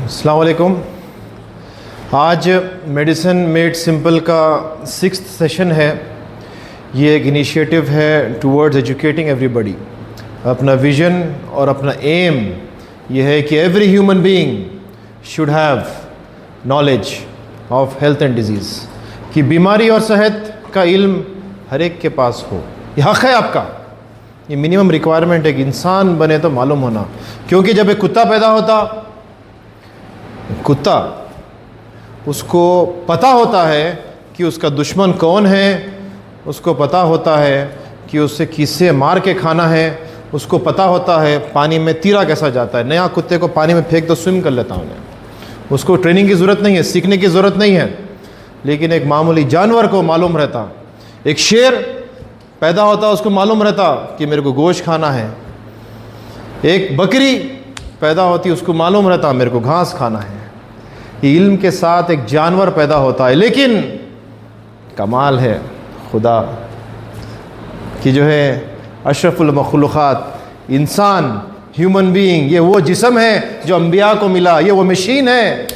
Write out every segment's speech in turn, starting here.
अस्सलाम वालेकुम। आज मेडिसिन मेड सिंपल का 6th सेशन है। ये एक इनिशिएटिव है टूवर्ड्स एजुकेटिंग एवरीबडी। अपना विज़न और अपना एम ये है कि every human being should have knowledge of health and disease, कि बीमारी और सेहत का इल्म हर एक के पास हो। ये हक़ है आपका, ये मिनिमम रिक्वायरमेंट है कि इंसान बने तो मालूम होना। क्योंकि जब एक कुत्ता पैदा होता, कुत्ता उसको पता होता है कि उसका दुश्मन कौन है, उसको पता होता है कि उससे किससे मार के खाना है, उसको पता होता है पानी में तीरा कैसा जाता है। नया कुत्ते को पानी में फेंक दो, स्विम कर लेता उन्हें, उसको ट्रेनिंग की ज़रूरत नहीं है, सीखने की ज़रूरत नहीं है। लेकिन एक मामूली जानवर को मालूम रहता, एक शेर पैदा होता उसको मालूम रहता कि मेरे को गोश्त खाना है। एक बकरी पैदा होती उसको मालूम रहता मेरे को घास खाना है। ये इल्म के साथ एक जानवर पैदा होता है। लेकिन कमाल है खुदा कि जो है अशरफुल मखलूक़ात इंसान, ह्यूमन बीइंग, ये वो जिस्म है जो अंबिया को मिला, ये वो मशीन है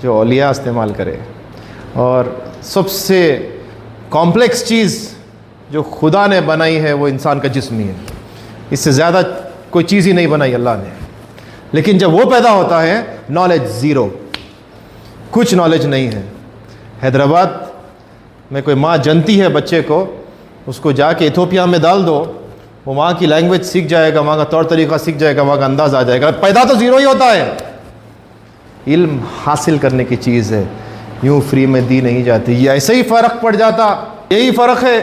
जो औलिया इस्तेमाल करे। और सबसे कॉम्प्लेक्स चीज़ जो खुदा ने बनाई है वो इंसान का जिस्म ही है। इससे ज़्यादा कोई चीज़ ही नहीं बनाई अल्लाह ने। लेकिन जब वो पैदा होता है, नॉलेज ज़ीरो, कुछ नॉलेज नहीं है। हैदराबाद में कोई माँ जनती है बच्चे को, उसको जाके इथोपिया में डाल दो, वो वहाँ की लैंग्वेज सीख जाएगा, वहाँ का तौर तरीक़ा सीख जाएगा, वहाँ का अंदाज़ आ जाएगा। पैदा तो ज़ीरो ही होता है। इल्म हासिल करने की चीज़ है, यूँ फ्री में दी नहीं जाती। ये ऐसे ही फ़र्क पड़ जाता। यही फ़र्क है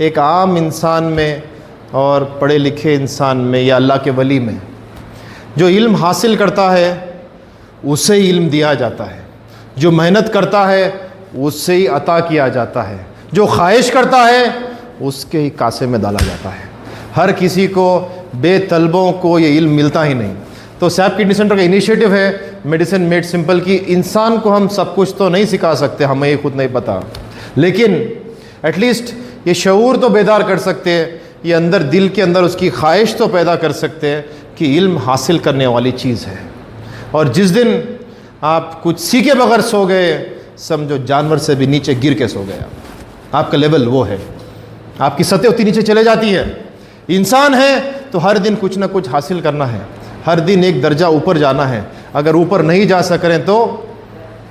एक आम इंसान में और पढ़े लिखे इंसान में या अल्लाह के वली में। जो इल्म हासिल करता है उसे ही इल्म दिया जाता है, जो मेहनत करता है उससे ही अता किया जाता है, जो ख्वाहिश करता है उसके ही कासे में डाला जाता है। हर किसी को, बेतलबों को ये इल्म मिलता ही नहीं। तो सैप किडनी सेंटर का इनिशिएटिव है मेडिसिन मेड सिंपल की। इंसान को हम सब कुछ तो नहीं सिखा सकते, हमें ये खुद नहीं पता, लेकिन एटलीस्ट ये शऊर तो बेदार कर सकते हैं, ये अंदर दिल के अंदर उसकी ख्वाहिश तो पैदा कर सकते हैं कि इल्म हासिल करने वाली चीज़ है। और जिस दिन आप कुछ सीखे बगैर सो गए, समझो जानवर से भी नीचे गिर के सो गए। आपका लेवल वो है, आपकी सतह उतनी नीचे चले जाती है। इंसान है तो हर दिन कुछ ना कुछ हासिल करना है, हर दिन एक दर्जा ऊपर जाना है। अगर ऊपर नहीं जा सकें तो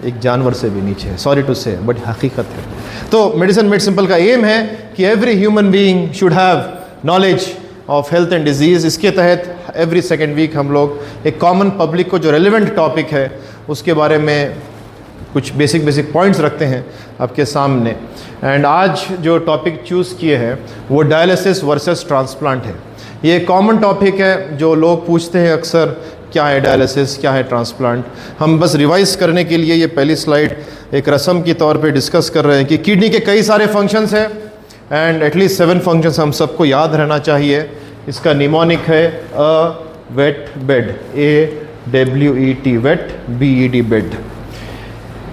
एक जानवर से भी नीचे है। सॉरी टू से, बट हकीकत है। तो मेडिसिन मेड सिंपल का एम है कि every human being should have knowledge of health and disease. इसके तहत एवरी सेकेंड वीक हम लोग एक कॉमन पब्लिक को जो रेलिवेंट टॉपिक है उसके बारे में कुछ बेसिक पॉइंट्स रखते हैं आपके सामने। एंड आज जो टॉपिक चूज़ किए हैं वो डायलिसिस वर्सेस ट्रांसप्लांट है। ये कॉमन टॉपिक है जो लोग पूछते हैं अक्सर, क्या है डायलिसिस, क्या है ट्रांसप्लांट। हम बस रिवाइज करने के लिए ये पहली स्लाइड एक रस्म की तौर पे डिस्कस कर रहे हैं कि किडनी के कई सारे फंक्शंस हैं एंड एटलीस्ट 7 फंक्शंस हम सबको याद रहना चाहिए। इसका निमोनिक है wet bed, AWET, wet BED bed.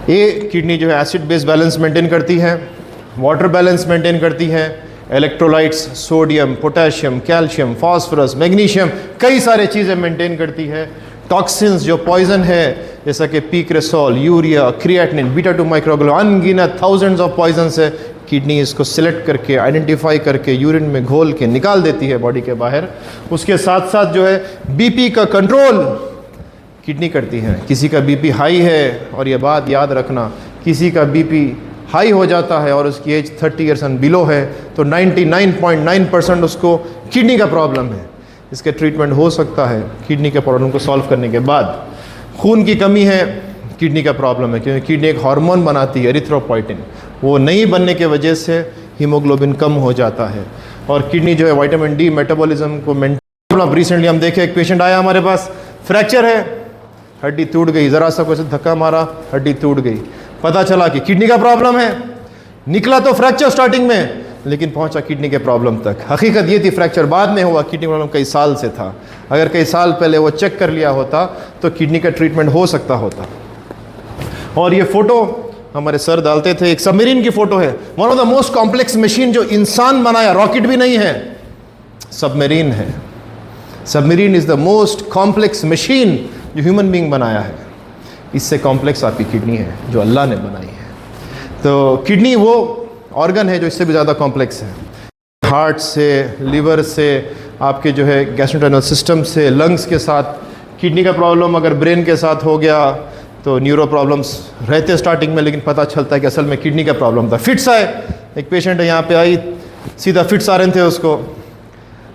ये किडनी जो है एसिड बेस बैलेंस मेंटेन करती है, वाटर बैलेंस मेंटेन करती है, electrolytes sodium, potassium, calcium, phosphorus, magnesium, कई सारे चीज़ें मेंटेन करती है। टॉक्सिन्स जो पॉइजन है जैसा कि पीक्रेसोल, यूरिया, क्रिएटिनिन, बीटा-2 माइक्रोग्लोबुलिन, अनगिनत थाउजेंड्स ऑफ पॉइजन्स है। किडनी इसको सिलेक्ट करके, आइडेंटिफाई करके यूरिन में घोल के निकाल देती है बॉडी के बाहर। उसके साथ साथ जो है बीपी का कंट्रोल किडनी करती है। किसी का बीपी हाई है, और ये बात याद रखना, किसी का बीपी हाई हो जाता है और उसकी एज 30 ईयर्स एंड बिलो है तो 99.9% उसको किडनी का प्रॉब्लम है। इसके ट्रीटमेंट हो सकता है किडनी के प्रॉब्लम को सॉल्व करने के बाद। खून की कमी है, किडनी का प्रॉब्लम है, क्योंकि किडनी एक हार्मोन बनाती है एरिथ्रोपोइटिन, वो नहीं बनने के वजह से हीमोग्लोबिन कम हो जाता है। और किडनी जो है विटामिन D मेटाबॉलिज्म को मेंटेन। अब रिसेंटली हम देखे एक पेशेंट आया हमारे पास, फ्रैक्चर है, हड्डी टूट गई, ज़रा सा कुछ धक्का मारा हड्डी टूट गई। पता चला कि किडनी का प्रॉब्लम है। निकला तो फ्रैक्चर स्टार्टिंग में, लेकिन पहुंचा किडनी के प्रॉब्लम तक। हकीकत ये थी फ्रैक्चर बाद में हुआ, किडनी प्रॉब्लम कई साल से था। अगर कई साल पहले वो चेक कर लिया होता तो किडनी का ट्रीटमेंट हो सकता होता। और ये फ़ोटो हमारे सर डालते थे, एक सबमरीन की फ़ोटो है। One of the most complex machine जो इंसान बनाया, रॉकेट भी नहीं है, सबमरीन है। Submarine is the most complex machine जो ह्यूमन बीइंग बनाया है, इससे कॉम्प्लेक्स आपकी किडनी है जो अल्लाह ने बनाई है। तो किडनी वो ऑर्गन है जो इससे भी ज़्यादा कॉम्प्लेक्स है। हार्ट से, लिवर से, आपके जो है गैस्ट्रोइंटेस्टाइनल सिस्टम से, लंग्स के साथ, किडनी का प्रॉब्लम अगर ब्रेन के साथ हो गया तो न्यूरो प्रॉब्लम्स रहते स्टार्टिंग में, लेकिन पता चलता है कि असल में किडनी का प्रॉब्लम था। फिट्स आए, एक पेशेंट है यहाँ पे आई, सीधा फिट्स आ रहे थे उसको,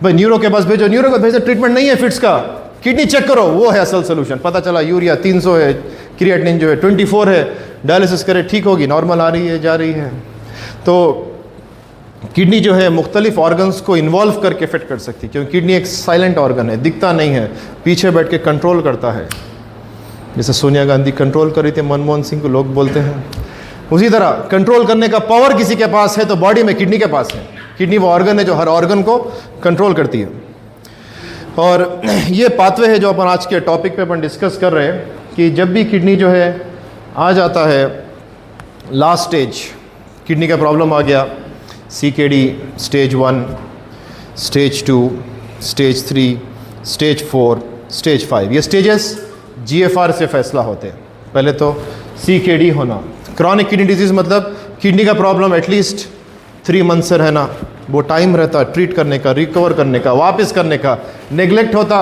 भाई न्यूरो के पास भेजो, न्यूरो को भेजो, ट्रीटमेंट नहीं है फिट्स का, किडनी चेक करो, वो है असल सोल्यूशन। पता चला यूरिया 300 है, क्रिएटिनिन जो है 24 है, डायलिसिस करे ठीक होगी, नॉर्मल आ रही है, जा रही है। तो किडनी जो है मुख्तलिफ ऑर्गन्स को इन्वॉल्व करके फिट कर सकती है, क्योंकि किडनी एक साइलेंट ऑर्गन है, दिखता नहीं है, पीछे बैठ के कंट्रोल करता है। जैसे सोनिया गांधी कंट्रोल कर रही थी मनमोहन सिंह को, लोग बोलते हैं, उसी तरह कंट्रोल करने का पावर किसी के पास है तो बॉडी में किडनी के पास है। किडनी वो ऑर्गन है जो हर ऑर्गन को कंट्रोल करती है। और ये पाथवे है जो अपन आज के टॉपिक पे अपन डिस्कस कर रहे हैं कि जब भी किडनी जो है आ जाता है लास्ट स्टेज, किडनी का प्रॉब्लम आ गया, CKD stage 1, stage 2, stage 3, stage 4, stage 5, ये स्टेजेस GFR से फैसला होते हैं। पहले तो CKD होना, क्रॉनिक किडनी डिजीज़, मतलब किडनी का प्रॉब्लम एटलीस्ट 3 मंथ से रहना, वो टाइम रहता ट्रीट करने का, रिकवर करने का, वापस करने का, नेगलेक्ट होता,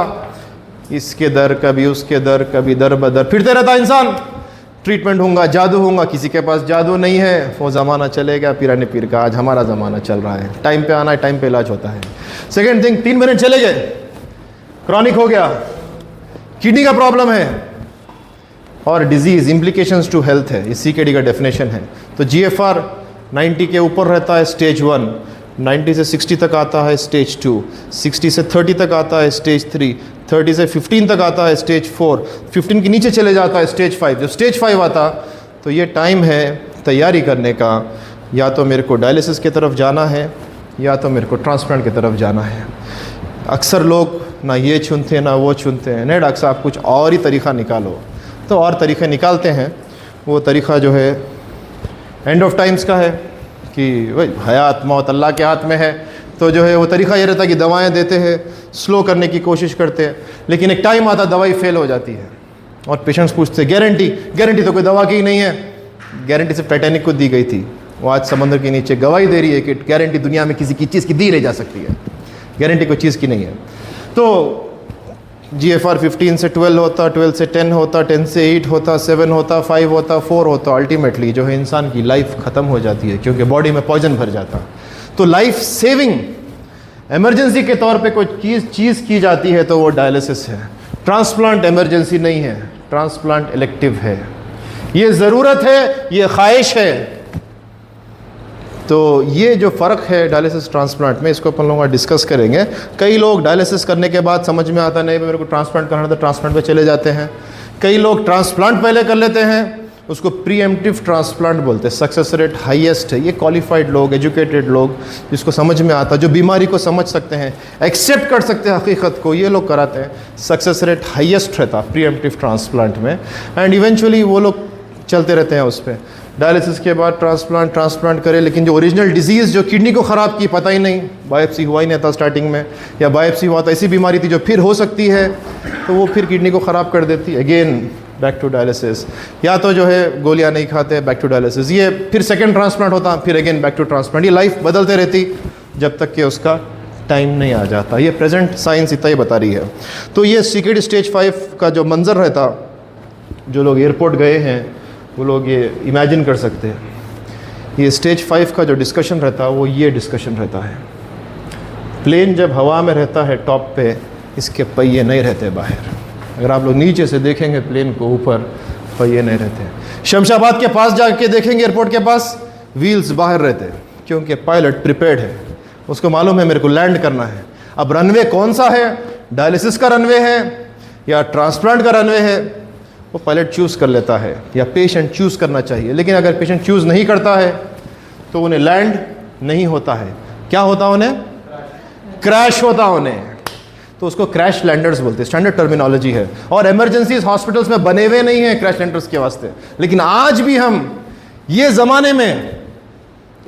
इसके दर कभी उसके दर, कभी दर बदर फिरते रहता इंसान, ट्रीटमेंट होगा, जादू होगा, किसी के पास जादू नहीं है, वो ज़माना चलेगा पीराने पीर का, आज हमारा ज़माना चल रहा है, टाइम पे आना है, टाइम पे इलाज होता है। सेकेंड थिंग, 3 मिनट चले गए, क्रॉनिक हो गया, किडनी का प्रॉब्लम है और डिजीज़ इम्प्लीकेशंस टू हेल्थ है, ये CKD का डेफिनेशन है। तो GFR 90 के ऊपर रहता है स्टेज 1, 90 से 60 तक आता है स्टेज 2, 60 से 30 तक आता है स्टेज 3, 30 से 15 तक आता है स्टेज 4, 15 के नीचे चले जाता है स्टेज 5। जब स्टेज 5 आता तो ये टाइम है तैयारी करने का, या तो मेरे को डायलिसिस की तरफ जाना है या तो मेरे को ट्रांसप्लांट की तरफ जाना है। अक्सर लोग ना ये चुनते ना वो चुनते हैं, नहीं डॉक्टर साहब कुछ और ही तरीक़ा निकालो, तो और तरीक़े निकालते हैं। वो तरीक़ा जो है एंड ऑफ टाइम्स का है कि भाई हयात मौत अल्लाह के हाथ में है, तो जो है वो तरीक़ा ये रहता है कि दवाएं देते हैं, स्लो करने की कोशिश करते हैं, लेकिन एक टाइम आता दवाई फेल हो जाती है और पेशेंट्स पूछते गारंटी, गारंटी तो कोई दवा की ही नहीं है, गारंटी सिर्फ टाइटैनिक को दी गई थी, वो आज समंदर के नीचे गवाही दे रही है कि गारंटी दुनिया में किसी की चीज़ की दी नहीं जा सकती है, गारंटी कोई चीज़ की नहीं है। तो GFR 15 से 12 होता, 12 से 10 होता, 10 से 8 होता, 7 होता, 5 होता, 4 होता, अल्टीमेटली जो है इंसान की लाइफ ख़त्म हो जाती है, क्योंकि बॉडी में पॉइजन भर जाता। तो लाइफ सेविंग इमरजेंसी के तौर पे कोई चीज़ की जाती है तो वो डायलिसिस है। ट्रांसप्लांट इमरजेंसी नहीं है, ट्रांसप्लांट इलेक्टिव है, ये ज़रूरत है, ये ख्वाहिश है। तो ये जो फ़र्क है डायलिसिस ट्रांसप्लांट में, इसको अपन लोग डिस्कस करेंगे। कई लोग डायलिसिस करने के बाद समझ में आता नहीं मेरे को ट्रांसप्लांट करना, तो ट्रांसप्लांट पे चले जाते हैं। कई लोग ट्रांसप्लांट पहले कर लेते हैं, उसको प्रीएम्प्टिव ट्रांसप्लांट बोलते हैं, सक्सेस रेट हाईएस्ट है। ये क्वालिफाइड लोग, एजुकेटेड लोग, जिसको समझ में आता, जो बीमारी को समझ सकते हैं, एक्सेप्ट कर सकते हैं हकीकत को, ये लोग कराते हैं। सक्सेस रेट हाईएस्ट रहता प्रीएम्प्टिव ट्रांसप्लांट में, एंड इवेंचुअली वो लोग चलते रहते हैं उस पर। डायलिसिस के बाद ट्रांसप्लांट करे, लेकिन जो ओरिजिनल डिजीज़ जो किडनी को ख़राब की पता ही नहीं, बायोप्सी हुआ ही नहीं था स्टार्टिंग में, या बायोप्सी हुआ था ऐसी बीमारी थी जो फिर हो सकती है, तो वो फिर किडनी को ख़राब कर देती है, अगेन बैक टू डायलिसिस। या तो जो है गोलियां नहीं खाते, बैक टू डायलिसिस, ये फिर सेकेंड ट्रांसप्लांट होता, फिर अगेन बैक टू ट्रांसप्लांट। ये लाइफ बदलते रहती जब तक कि उसका टाइम नहीं आ जाता। ये प्रेजेंट साइंस इतना ही बता रही है। तो ये CKD स्टेज 5 का जो मंज़र रहता, जो लोग एयरपोर्ट गए हैं वो लोग ये इमेजिन कर सकते हैं। ये स्टेज 5 का जो डिस्कशन रहता है वो ये डिस्कशन रहता है। प्लेन जब हवा में रहता है टॉप पे, इसके पहिए नहीं रहते बाहर। अगर आप लोग नीचे से देखेंगे प्लेन को, ऊपर पहिए नहीं रहते। शमशाबाद के पास जाके देखेंगे एयरपोर्ट के पास, व्हील्स बाहर रहते हैं, क्योंकि पायलट प्रिपेयर्ड है, उसको मालूम है मेरे को लैंड करना है। अब रनवे कौन सा है, डायलिसिस का रनवे है या ट्रांसप्लांट का रनवे है, वो पायलट चूज़ कर लेता है, या पेशेंट चूज़ करना चाहिए। लेकिन अगर पेशेंट चूज़ नहीं करता है तो उन्हें लैंड नहीं होता है। क्या होता उन्हें? क्रैश होता उन्हें। तो उसको क्रैश लैंडर्स बोलते हैं, स्टैंडर्ड टर्मिनोलॉजी है। और इमरजेंसीज हॉस्पिटल्स में बने हुए नहीं हैं क्रैश लैंडर्स के वास्ते। लेकिन आज भी हम ये ज़माने में,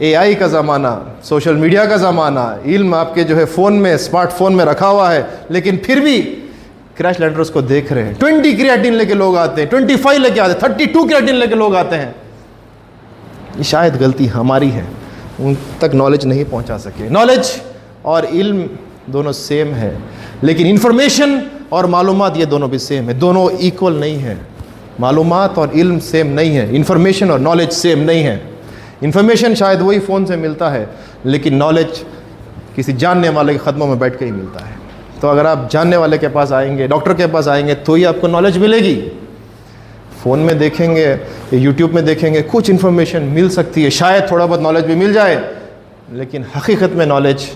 AI का ज़माना, सोशल मीडिया का ज़माना, इल्म आपके जो है फ़ोन में, स्मार्टफोन में रखा हुआ है, लेकिन फिर भी क्रैश लैंडर उसको देख रहे हैं। 20 क्रिएटिन लेके लोग आते हैं, 25 लेके आते हैं, 32 क्रिएटिन लेके लोग आते हैं। ये शायद गलती हमारी है, उन तक नॉलेज नहीं पहुंचा सके। नॉलेज और इल्म दोनों सेम है, लेकिन इंफॉर्मेशन और मालूमात ये दोनों भी सेम है, दोनों इक्वल नहीं है। मालूमात और इल्म सेम नहीं है, इंफॉर्मेशन और नॉलेज सेम नहीं है। इंफॉर्मेशन शायद वही फ़ोन से मिलता है, लेकिन नॉलेज किसी जानने वाले के कदमों में बैठ के ही मिलता है। तो अगर आप जानने वाले के पास आएंगे, डॉक्टर के पास आएंगे, तो ही आपको नॉलेज मिलेगी। फ़ोन में देखेंगे, यूट्यूब में देखेंगे, कुछ इन्फॉर्मेशन मिल सकती है, शायद थोड़ा बहुत नॉलेज भी मिल जाए, लेकिन हकीकत में नॉलेज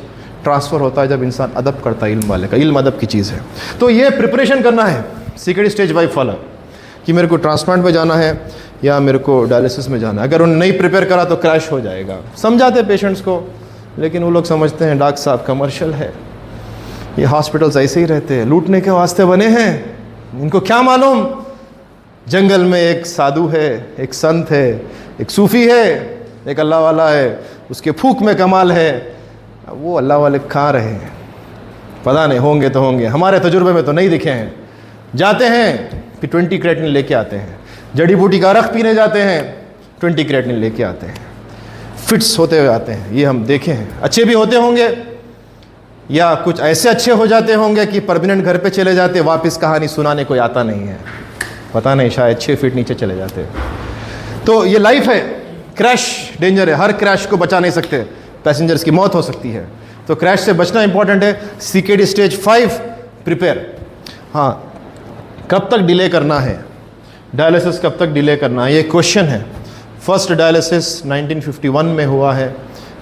ट्रांसफ़र होता है जब इंसान अदब करता है इल्म वाले का। इल्म अदब की चीज़ है। तो ये प्रिपरेशन करना है सीक्रेट स्टेज वाइफ वाला, कि मेरे को ट्रांसप्लांट में जाना है या मेरे को डायलिसिस में जाना है। अगर उन्होंने नहीं प्रिपेयर करा तो क्रैश हो जाएगा। समझाते पेशेंट्स को, लेकिन वो लोग समझते हैं डॉक्टर साहब कमर्शियल है, ये हॉस्पिटल्स ऐसे ही रहते हैं, लूटने के वास्ते बने हैं, इनको क्या मालूम। जंगल में एक साधु है, एक संत है, एक सूफ़ी है, एक अल्लाह वाला है, उसके फूक में कमाल है। वो अल्लाह वाले कहाँ रहे हैं पता नहीं, होंगे तो होंगे, हमारे तजुर्बे में तो नहीं दिखे हैं। जाते हैं फिर 20 क्रिएटिन लेके आते हैं, जड़ी बूटी का रख पीने जाते हैं, 20 क्रिएटिन लेके आते हैं, फिट्स होते हुए आते हैं। ये हम देखे हैं। अच्छे भी होते होंगे या कुछ ऐसे अच्छे हो जाते होंगे कि परमानेंट घर पे चले जाते, वापस कहानी सुनाने कोई आता नहीं है, पता नहीं, शायद 6 फीट नीचे चले जाते। तो ये लाइफ है, क्रैश डेंजर है, हर क्रैश को बचा नहीं सकते, पैसेंजर्स की मौत हो सकती है। तो क्रैश से बचना इंपॉर्टेंट है। CKD stage 5 prepare. हाँ, कब तक डिले करना है डायलिसिस, कब तक डिले करना है, ये क्वेश्चन है। फर्स्ट डायलिसिस 1951 में हुआ है।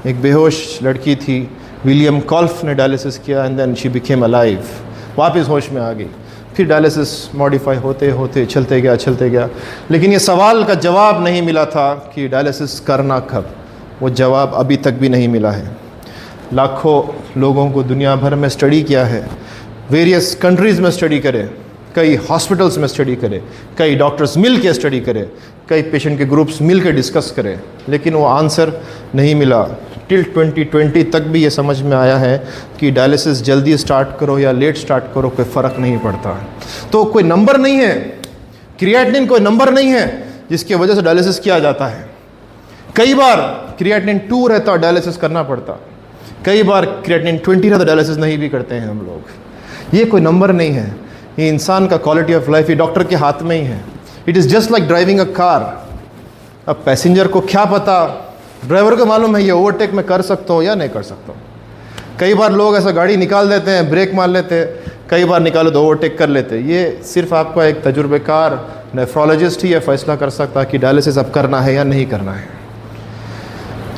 एक बेहोश लड़की थी, विलियम कॉल्फ ने डायलिसिस किया and then she became alive, वापस होश में आ गई। फिर डायलिसिस मॉडिफाई होते होते चलते गया, लेकिन ये सवाल का जवाब नहीं मिला था कि डायलिसिस करना कब। वो जवाब अभी तक भी नहीं मिला है। लाखों लोगों को दुनिया भर में स्टडी किया है, वेरियस कंट्रीज़ में स्टडी करे, कई हॉस्पिटल्स में स्टडी करे, कई डॉक्टर्स मिल के स्टडी करे, कई पेशेंट के ग्रुप्स मिल के डिस्कस करें, लेकिन वो आंसर नहीं मिला। टिल 2020 तक भी ये समझ में आया है कि डायलिसिस जल्दी स्टार्ट करो या लेट स्टार्ट करो, कोई फ़र्क नहीं पड़ता। तो कोई नंबर नहीं है, क्रिएटिनिन कोई नंबर नहीं है जिसकी वजह से डायलिसिस किया जाता है। कई बार क्रिएटिनिन 2 रहता और डायलिसिस करना पड़ता, कई बार क्रिएटिनिन 20 रहता, डायलिसिस नहीं भी करते हैं हम लोग। ये कोई नंबर नहीं है, ये इंसान का क्वालिटी ऑफ लाइफ, ये डॉक्टर के हाथ में ही है। It is just like driving a car. अब पैसेंजर को क्या पता, ड्राइवर को मालूम है ये ओवरटेक में कर सकता हूँ या नहीं कर सकता हूँ। कई बार लोग ऐसा गाड़ी निकाल देते हैं, ब्रेक मार लेते हैं, कई बार निकालो तो ओवरटेक कर लेते हैं। ये सिर्फ आपका एक तजुर्बेकार नेफ्रोलॉजिस्ट ही ये फैसला कर सकता है कि डायलिसिस अब करना है या नहीं करना है।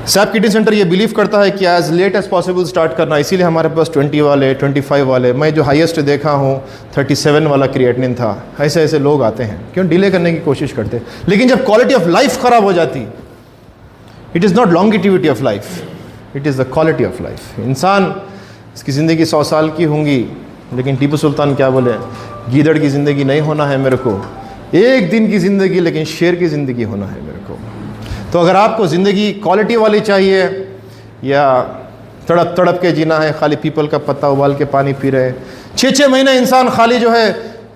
सैप किडनी सेंटर ये बिलीव करता है कि as late as possible start करना, इसीलिए हमारे पास 20 वाले, 25 वाले, मैं जो हाईएस्ट देखा हूँ 37 वाला क्रिएटिनिन था। ऐसे ऐसे लोग आते हैं, क्यों डिले करने की कोशिश करते। लेकिन जब क्वालिटी ऑफ लाइफ ख़राब हो जाती, it is not longevity of life, it is the quality of life. इंसान इसकी ज़िंदगी 100 साल की होंगी, लेकिन टीपू सुल्तान क्या बोले, गीदड़ की ज़िंदगी नहीं होना है मेरे को, एक दिन की ज़िंदगी, लेकिन शेर की ज़िंदगी होना है मेरे को। तो अगर आपको ज़िंदगी क्वालिटी वाली चाहिए या तड़प तड़प के जीना है, खाली पीपल का पत्ता उबाल के पानी पी रहे हैं, 6-6 महीने इंसान खाली जो है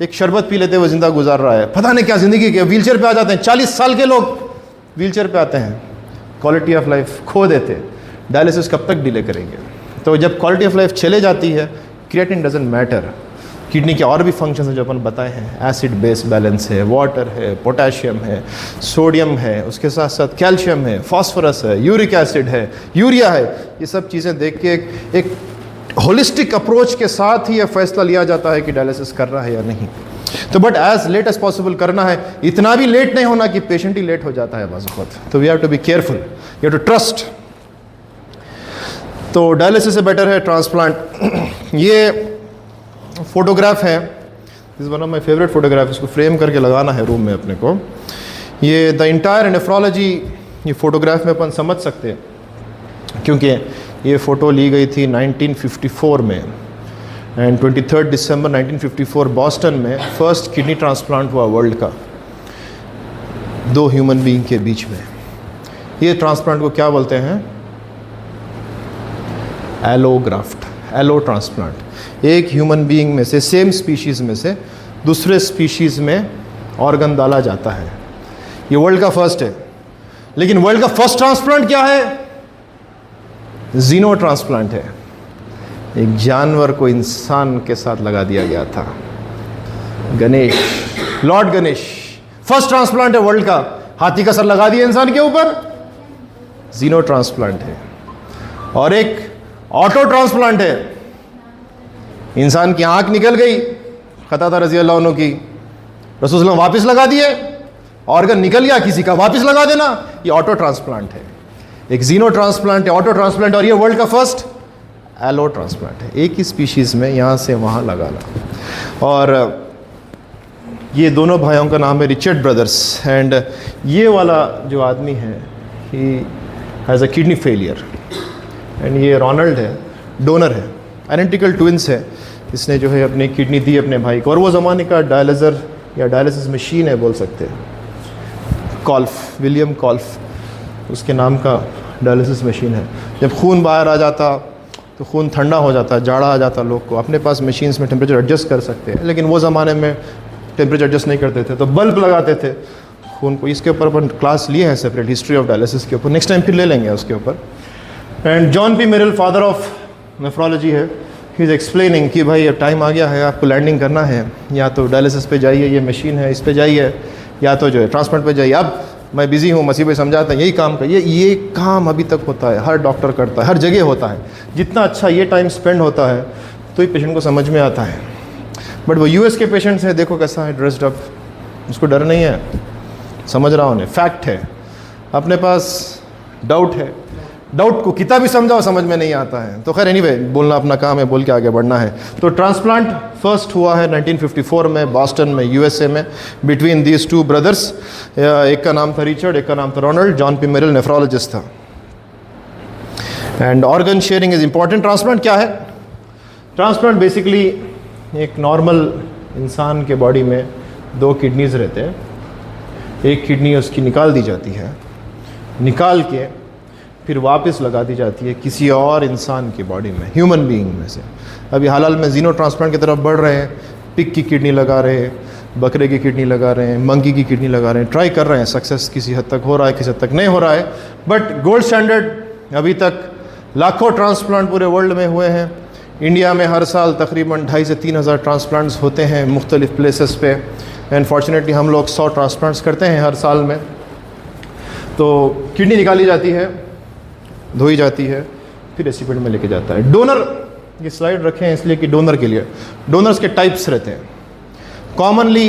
एक शरबत पी लेते हुए ज़िंदा गुजार रहा है, पता नहीं क्या ज़िंदगी के, व्हीलचेयर पे आ जाते हैं, 40 साल के लोग व्हीलचेयर पे आते हैं, क्वालिटी ऑफ लाइफ खो देते। डायलिसिस कब तक डिले करेंगे? तो जब क्वालिटी ऑफ लाइफ चले जाती है, क्रिएटिनिन डजंट मैटर। किडनी के और भी फंक्शंस हैं जो अपन बताए हैं, एसिड बेस बैलेंस है, वाटर है, पोटेशियम है, सोडियम है, उसके साथ साथ कैल्शियम है, फास्फोरस है, यूरिक एसिड है, यूरिया है। ये सब चीज़ें देख के एक होलिस्टिक अप्रोच के साथ ही यह फैसला लिया जाता है कि डायलिसिस करना है या नहीं। तो but as late as possible करना है, इतना भी लेट नहीं होना कि पेशेंट ही लेट हो जाता है बाज़ वक़्त। तो we have to be careful, you have to trust. तो डायलिसिस से बेटर है ट्रांसप्लांट। ये फोटोग्राफ है, इस one of my favourite photograph, इसको फ्रेम करके लगाना है रूम में अपने को। ये द इंटायर नेफ्रोलॉजी, ये फोटोग्राफ में अपन समझ सकते हैं, क्योंकि ये फ़ोटो ली गई थी 1954 में, एंड 23 दिसंबर 1954 बॉस्टन में फर्स्ट किडनी ट्रांसप्लांट हुआ वर्ल्ड का, 2 ह्यूमन बीइंग के बीच में। ये ट्रांसप्लांट को क्या बोलते हैं? Allograft, allo transplant. एक ह्यूमन बीइंग में से, सेम स्पीशीज़ में से दूसरे स्पीशीज़ में ऑर्गन डाला जाता है। ये वर्ल्ड का फर्स्ट है। लेकिन वर्ल्ड का फर्स्ट ट्रांसप्लांट क्या है? जीनो ट्रांसप्लांट है। एक जानवर को इंसान के साथ लगा दिया गया था। Ganesh, Lord Ganesh, first transplant है वर्ल्ड का। हाथी का सर लगा दिया इंसान के ऊपर, जीनो ट्रांसप्लांट है। और एक ऑटो ट्रांसप्लांट है। इंसान की आंख निकल गई, खताता रजी अल्लाह अन्हु की, रसूल सल्लल्लाहु वापस लगा दिए, ऑर्गन निकल गया किसी का, वापस लगा देना, ये ऑटो ट्रांसप्लांट है। एक जीनो ट्रांसप्लांट है, ऑटो ट्रांसप्लांट, और ये वर्ल्ड का फर्स्ट एलो ट्रांसप्लांट है। एक ही स्पीशीज़ में यहाँ से वहाँ लगाना। और ये दोनों भाइयों का नाम है रिचर्ड ब्रदर्स। एंड ये वाला जो आदमी है, he has a kidney failure. And ये रोनाल्ड है, डोनर है, आइडेंटिकल ट्विंस है। इसने जो है अपनी किडनी दी अपने भाई को, और वो ज़माने का डायलिसर या डायलिसिस मशीन है बोल सकते हैं। कॉल्फ, विलियम कॉल्फ उसके नाम का डायलिसिस मशीन है। जब खून बाहर आ जाता तो खून ठंडा हो जाता, जाड़ा आ जाता लोग को। अपने पास मशीन्स में टेम्परेचर एडजस्ट कर सकते हैं, लेकिन वो ज़माने में टेम्परेचर एडजस्ट नहीं करते थे, तो बल्ब लगाते थे खून को। इसके ऊपर अपन क्लास लिए हैं सेपरेट, हिस्ट्री ऑफ डायलिसिस के ऊपर, नेक्स्ट टाइम फिर ले लेंगे उसके ऊपर। And John P Merrill, father of nephrology है, ही इज़ एक्सप्लेनिंग कि भाई अब टाइम आ गया है, आपको लैंडिंग करना है, या तो डायलिसिस पे जाइए, ये मशीन है इस पे जाइए, या तो जो है ट्रांसप्लांट पे जाइए। अब मैं बिज़ी हूँ, मसीह भाई समझाते हैं यही काम करिए। ये काम अभी तक होता है, हर डॉक्टर करता है, हर जगह होता है। जितना अच्छा ये टाइम स्पेंड होता है तो ही पेशेंट को समझ में आता है। बट वो यूएस के पेशेंट्स हैं, देखो कैसा है ड्रेस्ड अप, उसको डर नहीं है, समझ रहा हूँ, फैक्ट है। अपने पास डाउट है, डाउट को कितना भी समझाओ समझ में नहीं आता है। तो खैर एनीवे, बोलना अपना काम है, बोल के आगे बढ़ना है। तो ट्रांसप्लांट फर्स्ट हुआ है 1954 में बॉस्टन में, यूएसए में, बिटवीन दीज टू ब्रदर्स। एक का नाम था रिचर्ड, एक का नाम था Ronald. John P Merrill nephrologist था। And organ sharing is important. Transplant क्या है? ट्रांसप्लांट बेसिकली एक नॉर्मल इंसान के बॉडी में 2 किडनीज़ रहते हैं। एक किडनी उसकी निकाल दी जाती है, निकाल के फिर वापस लगा दी जाती है किसी और इंसान की बॉडी में, ह्यूमन बीइंग में से। अभी हाल में जीनो ट्रांसप्लांट की तरफ बढ़ रहे हैं। पिग की किडनी लगा रहे हैं, बकरे की किडनी लगा रहे हैं, मंकी की किडनी लगा रहे हैं, ट्राई कर रहे हैं। सक्सेस किसी हद तक हो रहा है, किसी हद तक नहीं हो रहा है। बट गोल्ड स्टैंडर्ड अभी तक लाखों ट्रांसप्लांट पूरे वर्ल्ड में हुए हैं। इंडिया में हर साल तकरीबन 2,500 से 3,000 ट्रांसप्लांट्स होते हैं मुख्तलिफ़ प्लेसेस पे। एंड फॉर्चुनेटली हम लोग 100 ट्रांसप्लांट्स करते हैं हर साल में। तो किडनी निकाली जाती है, धोई जाती है, फिर रेसिपिएंट में लेके जाता है। डोनर, ये स्लाइड रखे हैं इसलिए कि डोनर के लिए, डोनर्स के टाइप्स रहते हैं। कॉमनली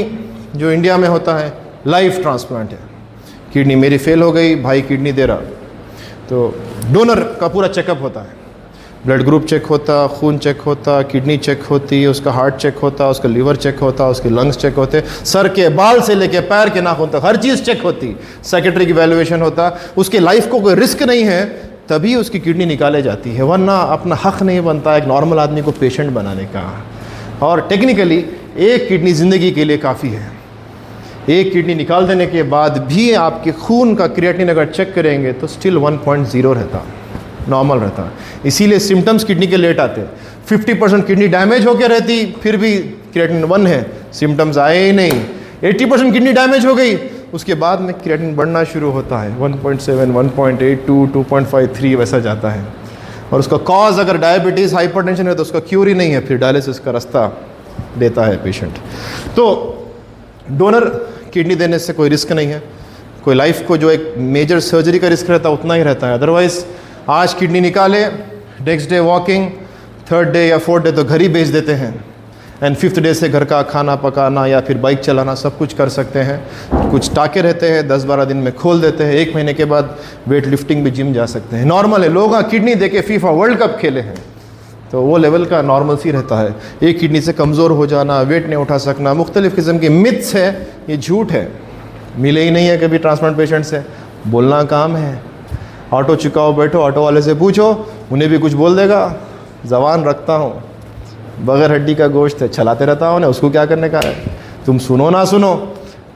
जो इंडिया में होता है लाइफ ट्रांसप्लांट है। किडनी मेरी फेल हो गई, भाई किडनी दे रहा, तो डोनर का पूरा चेकअप होता है। ब्लड ग्रुप चेक होता, खून चेक होता, किडनी चेक होती, उसका हार्ट चेक होता, उसका लीवर चेक होता, उसके लंग्स चेक होते, सर के बाल से लेके पैर के नाखून तक हर चीज़ चेक होती। सेक्रेटरी इवैल्यूएशन होता। उसके लाइफ को कोई रिस्क नहीं है तभी उसकी किडनी निकाले जाती है, वरना अपना हक नहीं बनता एक नॉर्मल आदमी को पेशेंट बनाने का। और टेक्निकली एक किडनी ज़िंदगी के लिए काफ़ी है। एक किडनी निकाल देने के बाद भी आपके खून का क्रिएटिनिन अगर चेक करेंगे तो स्टिल 1.0 रहता, नॉर्मल रहता। इसीलिए सिम्टम्स किडनी के लेट आते। 50% किडनी डैमेज होकर रहती, फिर भी क्रिएटिनिन 1 है, सिम्टम्स आए ही नहीं। 80% किडनी डैमेज हो गई, उसके बाद में क्रिएटिनिन बढ़ना शुरू होता है, 1.7, 1.8, 2, 2.5, 3 वैसा जाता है। और उसका कॉज अगर डायबिटीज़, हाइपरटेंशन है तो उसका क्यूर ही नहीं है, फिर डायलिसिस का रास्ता देता है पेशेंट। तो डोनर किडनी देने से कोई रिस्क नहीं है। कोई लाइफ को जो एक मेजर सर्जरी का रिस्क रहता है उतना ही रहता है। अदरवाइज़ आज किडनी निकाले, next day walking, 3rd day या 4th डे तो घर ही भेज देते हैं। एंड 5th डे से घर का खाना पकाना या फिर बाइक चलाना सब कुछ कर सकते हैं। कुछ टाके रहते हैं, 10-12 दिन में खोल देते हैं। 1 महीने के बाद वेट लिफ्टिंग भी जिम जा सकते हैं। नॉर्मल है। लोग किडनी दे के फीफा वर्ल्ड कप खेले हैं, तो वो लेवल का नॉर्मल सी रहता है। एक किडनी से कमज़ोर हो जाना, वेट नहीं उठा सकना, मुख्तलिफ़ किस्म के मिथ्स है, ये झूठ है। मिले ही नहीं है कभी ट्रांसप्लांट पेशेंट से, बोलना काम है। ऑटो चुकाओ, बैठो, ऑटो वाले से पूछो, उन्हें भी कुछ बोल देगा। ज़बान रखता हूँ, बगैर हड्डी का गोश्त है, चलाते रहता हूँ ना, उसको क्या करने का है। तुम सुनो ना सुनो,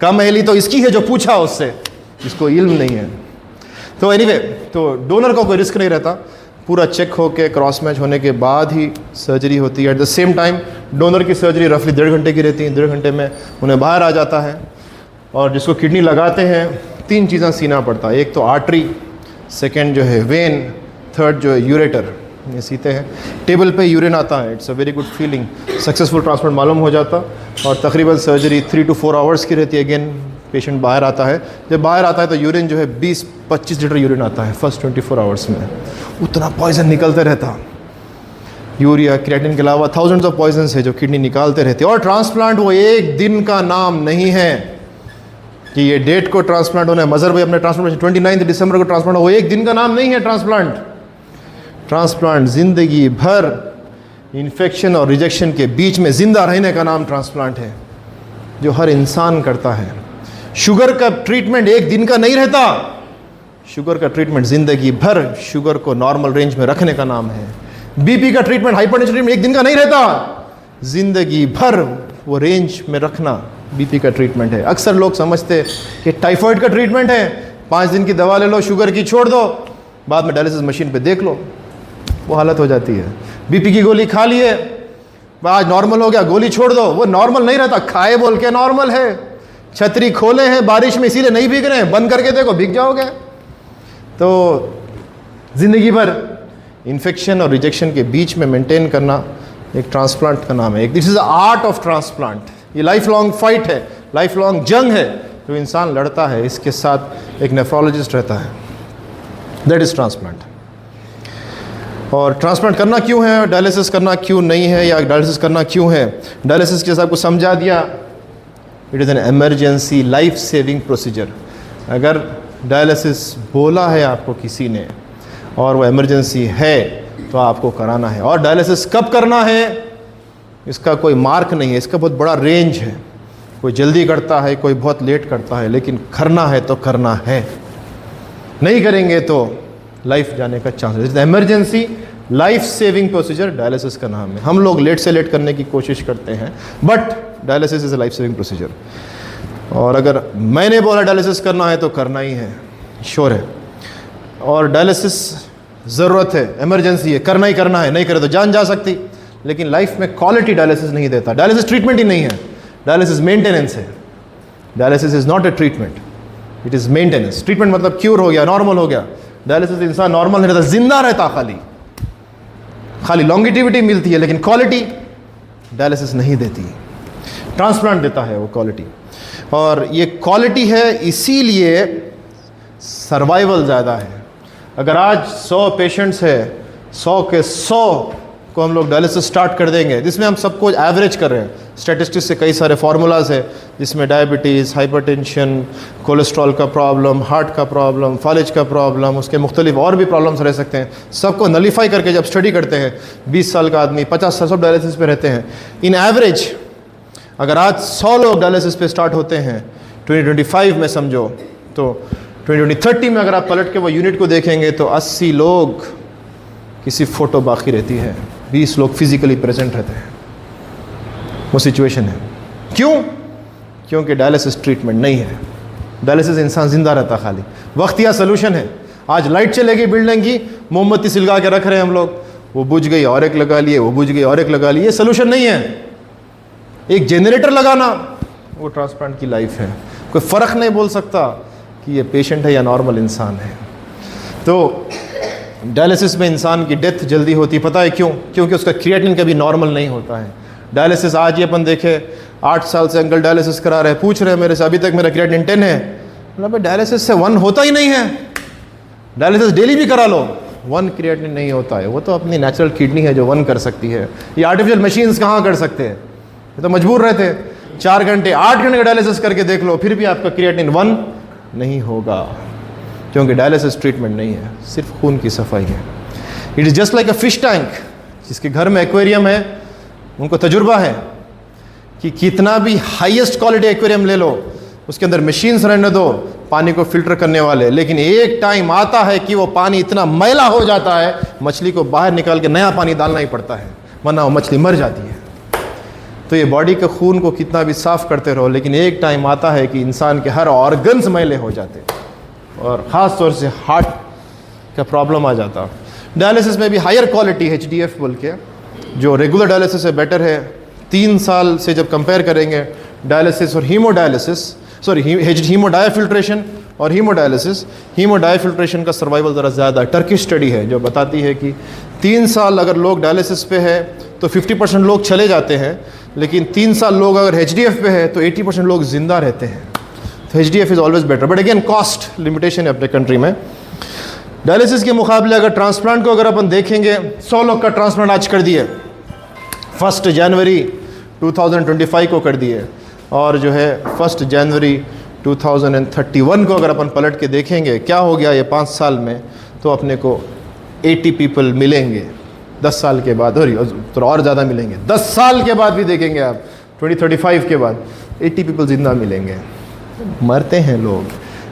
कम अहली तो इसकी है जो पूछा उससे, जिसको इल्म नहीं है। तो एनीवे, तो डोनर का कोई रिस्क नहीं रहता। पूरा चेक होके क्रॉस मैच होने के बाद ही सर्जरी होती है। At the same time donor की सर्जरी रफली 1.5 घंटे की रहती है, 1.5 घंटे में उन्हें बाहर आ जाता है। और जिसको किडनी लगाते हैं 3 चीज़ें सीना पड़ता है, एक तो आर्टरी, सेकेंड जो है वेन, थर्ड जो है यूरेटर। ये सीते हैं, टेबल पे यूरिन आता है, it's a very good feeling. Successful transplant मालूम हो जाता और तकरीबन सर्जरी 3 to 4 आवर्स की रहती है। अगेन पेशेंट बाहर आता है, जब बाहर आता है तो यूरिन जो है 20-25 लीटर यूरिन आता है फर्स्ट 24 आवर्स में। उतना पॉइजन निकलते रहता, यूरिया, क्रिएटिन के अलावा थाउजेंड्स ऑफ पॉइजन्स है जो किडनी निकालते रहते। और ट्रांसप्लांट वो एक दिन का नाम नहीं है कि ये डेट को ट्रांसप्लांट होना है, मजर भाई अपने ट्रांसप्लांट 29 दिसंबर को ट्रांसप्लांट, वो एक दिन का नाम नहीं है। ट्रांसप्लांट ज़िंदगी भर इन्फेक्शन और रिजेक्शन के बीच में ज़िंदा रहने का नाम ट्रांसप्लांट है, जो हर इंसान करता है। शुगर का ट्रीटमेंट एक दिन का नहीं रहता, शुगर का ट्रीटमेंट ज़िंदगी भर शुगर को नॉर्मल रेंज में रखने का नाम है। बीपी का ट्रीटमेंट, हाइपरटेंशन ट्रीटमेंट एक दिन का नहीं रहता, ज़िंदगी भर वो रेंज में रखना बीपी का ट्रीटमेंट है। अक्सर लोग समझते कि टाइफाइड का ट्रीटमेंट है, 5 दिन की दवा ले लो, शुगर की छोड़ दो, बाद में डायलिसिस मशीन पे देख लो, वो हालत हो जाती है। बीपी की गोली खा लिए, आज नॉर्मल हो गया, गोली छोड़ दो, वो नॉर्मल नहीं रहता, खाए बोल के नॉर्मल है। छतरी खोले हैं बारिश में इसीलिए नहीं भीग रहे हैं, बंद करके देखो भीग जाओगे। तो ज़िंदगी भर इन्फेक्शन और रिजेक्शन के बीच में मेंटेन करना एक ट्रांसप्लांट का नाम है। This is the art of transplant. ये लाइफ लॉन्ग फाइट है, लाइफ लॉन्ग जंग है जो इंसान लड़ता है। इसके साथ एक नेफ्रोलॉजिस्ट रहता है, दैट इज़ ट्रांसप्लांट। और ट्रांसप्लांट करना क्यों है, डायलिसिस करना क्यों नहीं है, या डायलिसिस करना क्यों है। डायलिसिस के साथ आपको समझा दिया, it is an emergency life saving procedure. अगर डायलिसिस बोला है आपको किसी ने और वो इमरजेंसी है तो आपको कराना है। और डायलिसिस कब करना है इसका कोई मार्क नहीं है, इसका बहुत बड़ा रेंज है। कोई जल्दी करता है, कोई बहुत लेट करता है, लेकिन करना है तो करना है, नहीं करेंगे तो लाइफ जाने का चांस है। Emergency life saving procedure dialysis का नाम है। हम लोग लेट से लेट करने की कोशिश करते हैं, but dialysis is a life saving procedure. और अगर मैंने बोला डायलिसिस करना है तो करना ही है, श्योर है। और डायलिसिस ज़रूरत है, इमरजेंसी है, करना ही करना है, नहीं करे तो जान जा सकती। लेकिन लाइफ में क्वालिटी डायलिसिस नहीं देता। डायलिसिस ट्रीटमेंट ही नहीं है, डायलिसिस मेंटेनेंस है। Dialysis is not a treatment, it is maintenance. Treatment मतलब क्यूर हो गया, नॉर्मल हो गया। डायलिसिस इंसान नॉर्मल नहीं रहता, जिंदा रहता, खाली लॉन्गिटिविटी मिलती है, लेकिन क्वालिटी डायलिसिस नहीं देती। ट्रांसप्लांट देता है वो क्वालिटी। और ये क्वालिटी है, इसीलिए सर्वाइवल ज़्यादा है। अगर आज 100 पेशेंट्स है, 100 के 100 को हम लोग डायलिसिस स्टार्ट कर देंगे, जिसमें हम सबको एवरेज कर रहे हैं। स्टैटिस्टिक्स से कई सारे फार्मूलाज है, जिसमें डायबिटीज़, हाइपरटेंशन, कोलेस्ट्रॉल का प्रॉब्लम, हार्ट का प्रॉब्लम, फालिज का प्रॉब्लम, उसके मुख्तलिफ और भी प्रॉब्लम्स रह सकते हैं। सबको नलीफाई करके जब स्टडी करते हैं, 20 साल का आदमी 50 साल सब डायलिसिस पे रहते हैं। इन एवरेज अगर आज 100 लोग डायलिसिस पे स्टार्ट होते हैं 2025 में समझो, तो 2030 में अगर आप पलट के वो यूनिट को देखेंगे तो 80 लोग किसी फ़ोटो बाकी रहती है, 20 लोग फिज़िकली प्रेजेंट रहते हैं। वो सिचुएशन है। क्यों? क्योंकि डायलिसिस ट्रीटमेंट नहीं है। डायलिसिस इंसान ज़िंदा रहता, खाली वक्तिया सलूशन है। आज लाइट चलेगी बिल्डिंग की, मोमबत्ती सिलगा के रख रहे हैं हम लोग, वो बुझ गई और एक लगा लिए, वो बुझ गई और एक लगा लिए, ये सलूशन नहीं है। एक जनरेटर लगाना वो ट्रांसप्लांट की लाइफ है। कोई फ़र्क नहीं बोल सकता कि ये पेशेंट है या नॉर्मल इंसान है। तो डायलिसिस में इंसान की डेथ जल्दी होती है, पता है क्यों? क्योंकि उसका क्रिएटिनिन कभी नॉर्मल नहीं होता है। डायलिसिस आज ही अपन देखे, 8 साल से अंकल डायलिसिस करा रहे हैं, पूछ रहे हैं मेरे से अभी तक मेरा क्रिएटिनिन 10 है। मतलब डायलिसिस से 1 होता ही नहीं है। डायलिसिस डेली भी करा लो, 1 क्रिएटिनिन नहीं होता है। वो तो अपनी नेचुरल किडनी है जो 1 कर सकती है। ये आर्टिफिशियल मशीन्स कहाँ कर सकते हैं? ये तो मजबूर रहते 4 घंटे 8 घंटे का डायलिसिस करके देख लो, फिर भी आपका क्रिएटिनिन 1 नहीं होगा, क्योंकि डायलिसिस ट्रीटमेंट नहीं है, सिर्फ खून की सफाई है। It is just like a fish tank. जिसके घर में एक्वेरियम है उनको तजुर्बा है कि कितना भी हाईएस्ट क्वालिटी एक्वेरियम ले लो, उसके अंदर मशीन्स रहने दो पानी को फिल्टर करने वाले, लेकिन एक टाइम आता है कि वो पानी इतना मैला हो जाता है, मछली को बाहर निकाल के नया पानी डालना ही पड़ता है, वरना वो मछली मर जाती है। तो ये बॉडी के खून को कितना भी साफ़ करते रहो, लेकिन एक टाइम आता है कि इंसान के हर ऑर्गन्स मैले हो जाते हैं, और ख़ास तौर से हार्ट का प्रॉब्लम आ जाता। डायलिसिस में भी हायर क्वालिटी HDF बोल के, जो रेगुलर डायलिसिस से बेटर है। 3 साल से जब कंपेयर करेंगे डायलिसिस और हीमोडायलिसिस, सॉरी हीमोडायफिल्ट्रेशन और हीमोडायलिसिस, हीमोडायफिल्ट्रेशन का सर्वाइवल ज़रा ज़्यादा। टर्किश स्टडी है जो बताती है कि 3 साल अगर लोग डायलिसिस पे है तो 50% लोग चले जाते हैं, लेकिन 3 साल लोग अगर HDF पे है तो 80% लोग ज़िंदा रहते हैं। तो HDF is always better, but again cost limitation है अपने कंट्री में। डायलिसिस के मुकाबले अगर ट्रांसप्लांट को अगर अपन देखेंगे, 100 लोग का ट्रांसप्लांट आज कर दिए, 1 जनवरी 2025 को कर दिए, और जो है 1 जनवरी 2031 को अगर अपन पलट के देखेंगे क्या हो गया ये 5 साल में, तो अपने को 80 पीपल मिलेंगे 10 साल के बाद, और ज़्यादा मिलेंगे 10 साल के बाद भी देखेंगे आप 2035 के बाद 80 पीपल जिंदा मिलेंगे। मरते हैं लोग,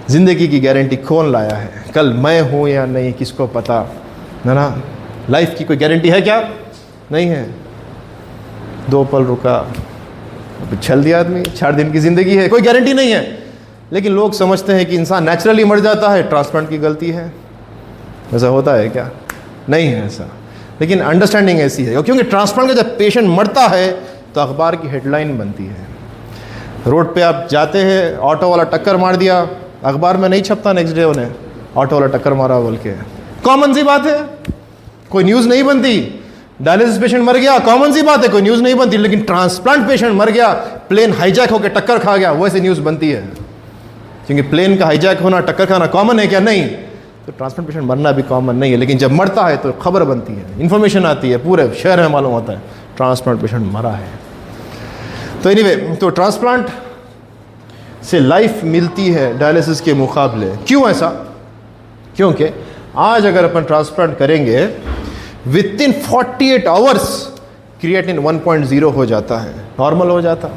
ज़िंदगी की गारंटी कौन लाया है? कल मैं हूँ या नहीं किसको पता, है ना? लाइफ की कोई गारंटी है क्या? नहीं है। 2 पल रुका, छल दिया आदमी, 4 दिन की ज़िंदगी है, कोई गारंटी नहीं है। लेकिन लोग समझते हैं कि इंसान नेचुरली मर जाता है, ट्रांसप्लांट की गलती है। ऐसा होता है क्या? नहीं है ऐसा। लेकिन अंडरस्टैंडिंग ऐसी है, क्योंकि ट्रांसप्लांट का जब पेशेंट मरता है तो अखबार की हेडलाइन बनती है। रोड पे आप जाते हैं, ऑटो वाला टक्कर मार दिया, अखबार में नहीं छपता नेक्स्ट डे उन्हें ऑटो वाला टक्कर मारा बोल के। कॉमन सी बात है, कोई न्यूज़ नहीं बनती। डायलिसिस पेशेंट मर गया, कॉमन सी बात है, कोई न्यूज़ नहीं बनती। लेकिन ट्रांसप्लांट पेशेंट मर गया, प्लेन हाईजैक होकर टक्कर खा गया, वैसे न्यूज़ बनती है। क्योंकि प्लेन का हाईजैक होना, टक्कर खाना कॉमन है क्या? नहीं। तो ट्रांसप्लांट पेशेंट मरना भी कॉमन नहीं है, लेकिन जब मरता है तो खबर बनती है, इन्फॉर्मेशन आती है, पूरे शहर में मालूम होता है ट्रांसप्लांट पेशेंट मरा है। तो एनीवे, तो ट्रांसप्लांट से लाइफ मिलती है डायलिसिस के मुकाबले। क्यों ऐसा? क्योंकि आज अगर अपन ट्रांसप्लांट करेंगे विद इन 48 आवर्स क्रिएटिनिन 1.0 हो जाता है, नॉर्मल हो जाता।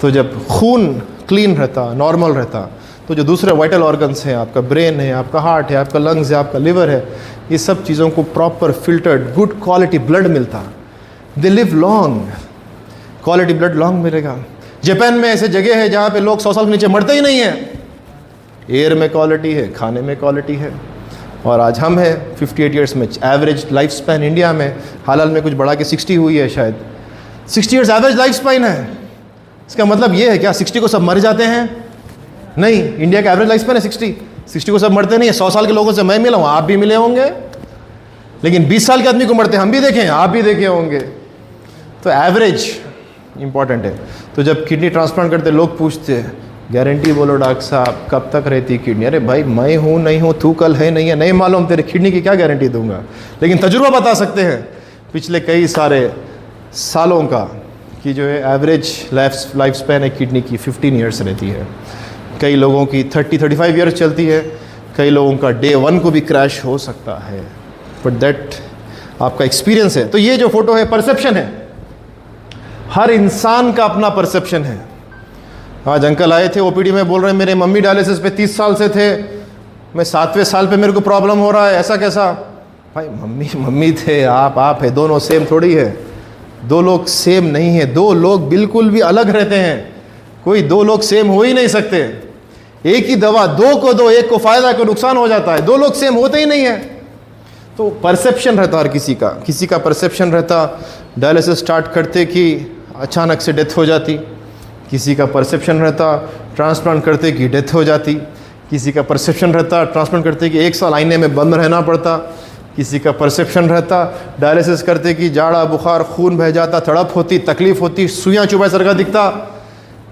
तो जब खून क्लीन रहता, नॉर्मल रहता, तो जो दूसरे वाइटल ऑर्गन्स हैं, आपका ब्रेन है, आपका हार्ट है, आपका लंग्स है, आपका लिवर है, ये सब चीज़ों को proper filtered good quality blood मिलता। They live long, quality blood long मिलेगा। जापान में ऐसे जगह है जहाँ पे लोग 100 साल के नीचे मरते ही नहीं हैं। एयर में क्वालिटी है, खाने में क्वालिटी है। और आज हम हैं 58 ईयर्स में एवरेज लाइफ स्पैन इंडिया में, हाल में कुछ बढ़ा के 60 हुई है शायद। 60 ईयर्स एवरेज लाइफ स्पैन है। इसका मतलब ये है क्या 60 को सब मर जाते हैं? नहीं, इंडिया का एवरेज लाइफ स्पैन है 60 को सब मरते नहीं है। 100 साल के लोगों से मैं मिला हूँ, आप भी मिले होंगे। लेकिन 20 साल के आदमी को मरते हम भी देखें, आप भी देखे होंगे। तो एवरेज इंपॉर्टेंट है। तो जब किडनी ट्रांसप्लांट करते लोग पूछते हैं गारंटी बोलो डॉक्टर साहब कब तक रहती किडनी? अरे भाई मैं हूँ नहीं हूँ, तू कल है नहीं है, नहीं मालूम, तेरे किडनी की क्या गारंटी दूंगा। लेकिन तजुर्बा बता सकते हैं पिछले कई सारे सालों का कि जो है एवरेज लाइफ स्पैन है किडनी की 15 ईयर्स रहती है। कई लोगों की 30-35 ईयर्स चलती है, कई लोगों का डे 1 को भी क्रैश हो सकता है। बट दैट आपका एक्सपीरियंस है। तो ये जो फोटो है परसेप्शन है, हर इंसान का अपना परसेप्शन है। आज अंकल आए थे ओपीडी में, बोल रहे हैं मेरे मम्मी डायलिसिस पे 30 साल से थे, मैं 7वें साल पे मेरे को प्रॉब्लम हो रहा है, ऐसा कैसा? भाई मम्मी थे, आप है, दोनों सेम थोड़ी है। 2 लोग सेम नहीं है, 2 लोग बिल्कुल भी अलग रहते हैं। कोई 2 लोग सेम हो ही नहीं सकते। एक ही दवा 2 को दो, एक को फायदा को नुकसान हो जाता है। 2 लोग सेम होते ही नहीं है। तो परसेप्शन रहता हर किसी का परसेप्शन रहता। डायलिसिस स्टार्ट करते कि अचानक से डेथ हो जाती, किसी का परसेप्शन रहता ट्रांसप्लांट करते कि डेथ हो जाती, किसी का परसेप्शन रहता ट्रांसप्लांट करते कि 1 साल आईने में बंद रहना पड़ता, किसी का परसेप्शन रहता डायलिसिस करते कि जाड़ा बुखार, खून बह जाता, तड़प होती, तकलीफ होती, सुइयाँ चुभा सर का दिखता।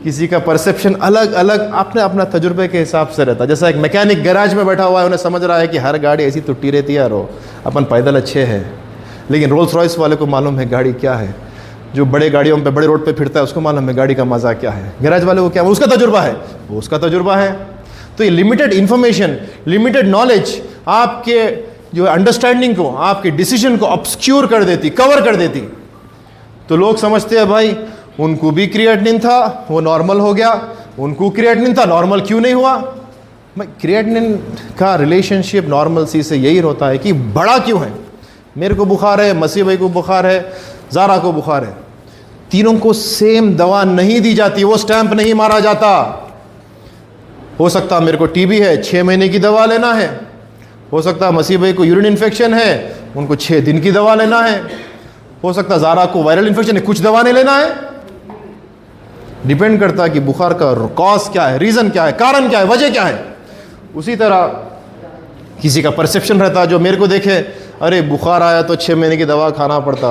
किसी का परसेप्शन अलग अलग अपने अपना तजुर्बे के हिसाब से रहता। जैसा एक मैकेनिक गैराज में बैठा हुआ है, उन्हें समझ रहा है कि हर गाड़ी ऐसी टूटी रहती है यार, अपन पैदल अच्छे हैं। लेकिन रोल्स रॉयस वाले को मालूम है गाड़ी क्या है। जो बड़े गाड़ियों पे बड़े रोड पे फिरता है उसको मालूम है गाड़ी का मज़ा क्या है। गैराज वाले को क्या, उसका तजुर्बा है, वो उसका तजुर्बा है। तो ये लिमिटेड इन्फॉर्मेशन, लिमिटेड नॉलेज आपके जो अंडरस्टैंडिंग को, आपके डिसीजन को ऑब्स्क्यूर कर देती, कवर कर देती। तो लोग समझते हैं भाई उनको भी क्रिएटिनिन था, वो नॉर्मल हो गया, उनको क्रिएटिनिन था, नॉर्मल क्यों नहीं हुआ? क्रिएटिनिन का रिलेशनशिप नॉर्मल सी से यही होता है कि बड़ा क्यों है। मेरे को बुखार है, मसीह भाई को बुखार है, ज़ारा को बुखार है, तीनों को सेम दवा नहीं दी जाती, वो स्टैंप नहीं मारा जाता। हो सकता मेरे को टीबी है, 6 महीने की दवा लेना है, हो सकता है मसीह भाई को यूरिन इन्फेक्शन है, उनको 6 दिन की दवा लेना है। हो सकता है ज़ारा को वायरल इन्फेक्शन है, कुछ दवा नहीं लेना है। डिपेंड करता है कि बुखार का कॉज क्या है, रीज़न क्या है, कारण क्या है, वजह क्या है। उसी तरह किसी का परसेप्शन रहता है, जो मेरे को देखे अरे बुखार आया तो 6 महीने की दवा खाना पड़ता,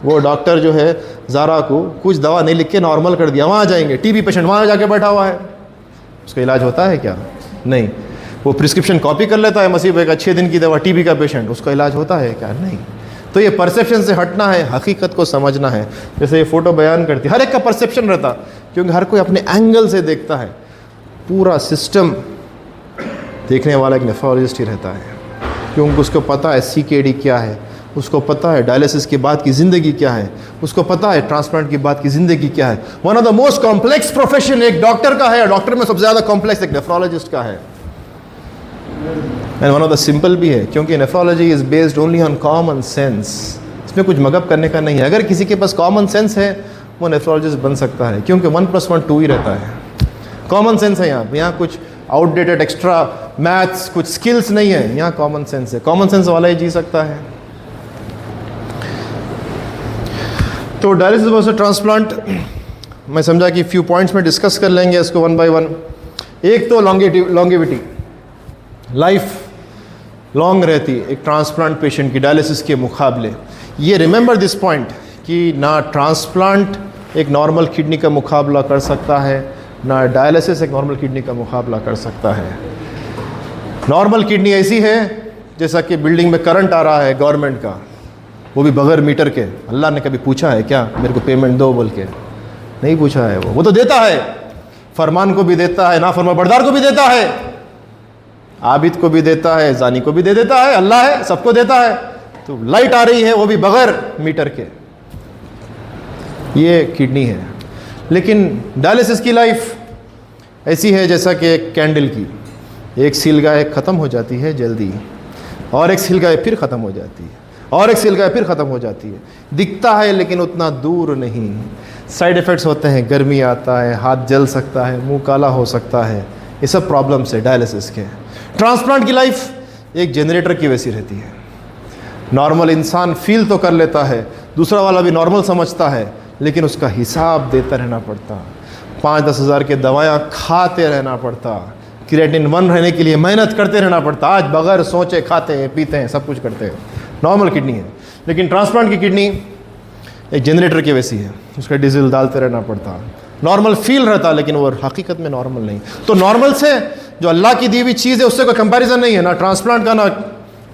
वो डॉक्टर जो है ज़ारा को कुछ दवा नहीं लिख के नॉर्मल कर दिया, वहाँ जाएंगे। टीबी पेशेंट वहाँ जाके बैठा हुआ है, उसका इलाज होता है क्या? नहीं। वो प्रिस्क्रिप्शन कॉपी कर लेता है मसीह भाई का, 6 दिन की दवा, टीबी का पेशेंट, उसका इलाज होता है क्या? नहीं। तो ये परसेप्शन से हटना है, हकीकत को समझना है। जैसे ये फ़ोटो बयान करती है, हर एक का परसेप्शन रहता, क्योंकि हर कोई अपने एंगल से देखता है। पूरा सिस्टम देखने वाला एक नेफ्रोलॉजिस्ट ही रहता है, क्योंकि उसको पता है CKD क्या है, उसको पता है डायलिसिस के बाद की ज़िंदगी क्या है, उसको पता है ट्रांसप्लांट के बाद की ज़िंदगी क्या है। One of the most complex profession एक डॉक्टर का है, डॉक्टर में सबसे ज़्यादा कॉम्प्लेक्स एक नेफ्रोलॉजिस्ट का है। And one of the simple भी है, क्योंकि nephrology is based only on common sense. इसमें कुछ मगअप करने का नहीं है। अगर किसी के पास कॉमन सेंस है वो नेफ्रोलॉजिस्ट बन सकता है, क्योंकि 1 + 1 2 ही रहता है। कॉमन सेंस है यहाँ कुछ आउटडेटेड एक्स्ट्रा मैथ्स, कुछ स्किल्स नहीं है, यहाँ कॉमन सेंस है। कॉमन सेंस वाला ही जी सकता है। तो डायलिसिस वर्सेस ट्रांसप्लांट मैं समझा कि फ्यू पॉइंट्स में डिस्कस कर लेंगे इसको 1 by 1। एक तो लॉन्गेविटी, लाइफ लॉन्ग रहती एक ट्रांसप्लांट पेशेंट की डायलिसिस के मुकाबले। ये रिमेंबर दिस पॉइंट कि ना ट्रांसप्लांट एक नॉर्मल किडनी का मुकाबला कर सकता है, ना डायलिसिस एक नॉर्मल किडनी का मुकाबला कर सकता है। नॉर्मल किडनी ऐसी है जैसा कि बिल्डिंग में करंट आ रहा है गवर्नमेंट का, वो भी बगैर मीटर के। अल्लाह ने कभी पूछा है क्या मेरे को पेमेंट दो बोल के? नहीं पूछा है। वो तो देता है, फरमान को भी देता है, नाफरमाबरदार को भी देता है, आबिद को भी देता है, जानी को भी दे देता है। अल्लाह है, सबको देता है। तो लाइट आ रही है वो भी बगैर मीटर के, ये किडनी है। लेकिन डायलिसिस की लाइफ ऐसी है जैसा कि एक कैंडल की, एक सील गाय ख़त्म हो जाती है जल्दी, और एक सील गाय फिर ख़त्म हो जाती है, और एक सील गाय फिर ख़त्म हो जाती है। दिखता है लेकिन उतना दूर नहीं। साइड इफ़ेक्ट्स होते हैं, गर्मी आता है, हाथ जल सकता है, मुंह काला हो सकता है, ये सब प्रॉब्लम्स है डायलिसिस के। ट्रांसप्लांट की लाइफ एक जनरेटर की वैसी रहती है। नॉर्मल इंसान फील तो कर लेता है, दूसरा वाला भी नॉर्मल समझता है, लेकिन उसका हिसाब देता रहना पड़ता, 5-10 हज़ार के दवाइयाँ खाते रहना पड़ता, क्रिएटिनिन 1 रहने के लिए मेहनत करते रहना पड़ता। आज बगैर सोचे खाते हैं, पीते हैं, सब कुछ करते हैं। नॉर्मल किडनी है, लेकिन ट्रांसप्लांट की किडनी एक जनरेटर की वैसी है, उसका डीजल डालते रहना पड़ता। नॉर्मल फील रहता लेकिन वो हकीकत में नॉर्मल नहीं। तो नॉर्मल से जो अल्लाह की दी हुई चीज़ है उससे कोई कंपैरिजन नहीं है, ना ट्रांसप्लांट का ना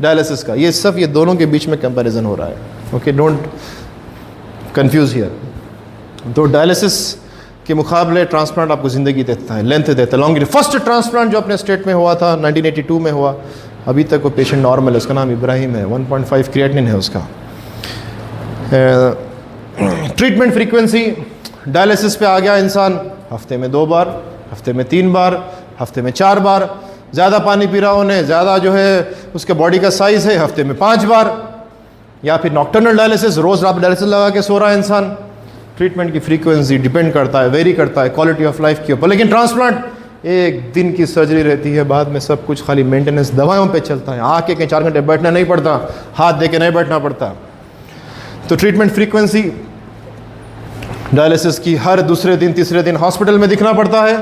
डायलिसिस का। ये सब, ये दोनों के बीच में कंपैरिजन हो रहा है। Okay, don't confuse here. तो डायलिसिस के मुकाबले ट्रांसप्लांट आपको ज़िंदगी देता है, लेंथ देता है, लॉन्ग। फर्स्ट ट्रांसप्लांट जो अपने स्टेट में हुआ था 1982 में हुआ, अभी तक वो पेशेंट नॉर्मल है। उसका नाम इब्राहिम है, 1.5 क्रिएटिनिन है उसका। ट्रीटमेंट फ्रीक्वेंसी, डायलिसिस पे आ गया इंसान हफ्ते में 2 बार, हफ्ते में 3 बार, हफ्ते में 4 बार। ज़्यादा पानी पी रहा होने, ज़्यादा जो है उसके बॉडी का साइज़ है, हफ्ते में 5 बार। या फिर नॉक्टर्नल डायलिसिस, रोज़ रात डायलिसिस लगा के सो रहा है इंसान। ट्रीटमेंट की फ्रीक्वेंसी डिपेंड करता है, वेरी करता है क्वालिटी ऑफ लाइफ के ऊपर। लेकिन ट्रांसप्लांट 1 दिन की सर्जरी रहती है, बाद में सब कुछ खाली मेंटेनेंस दवाओं पे चलता है। आके कहीं 4 घंटे बैठना नहीं पड़ता, हाथ दे के नहीं बैठना पड़ता। तो ट्रीटमेंट फ्रीक्वेंसी डायलिसिस की हर दूसरे दिन तीसरे दिन हॉस्पिटल में दिखना पड़ता है,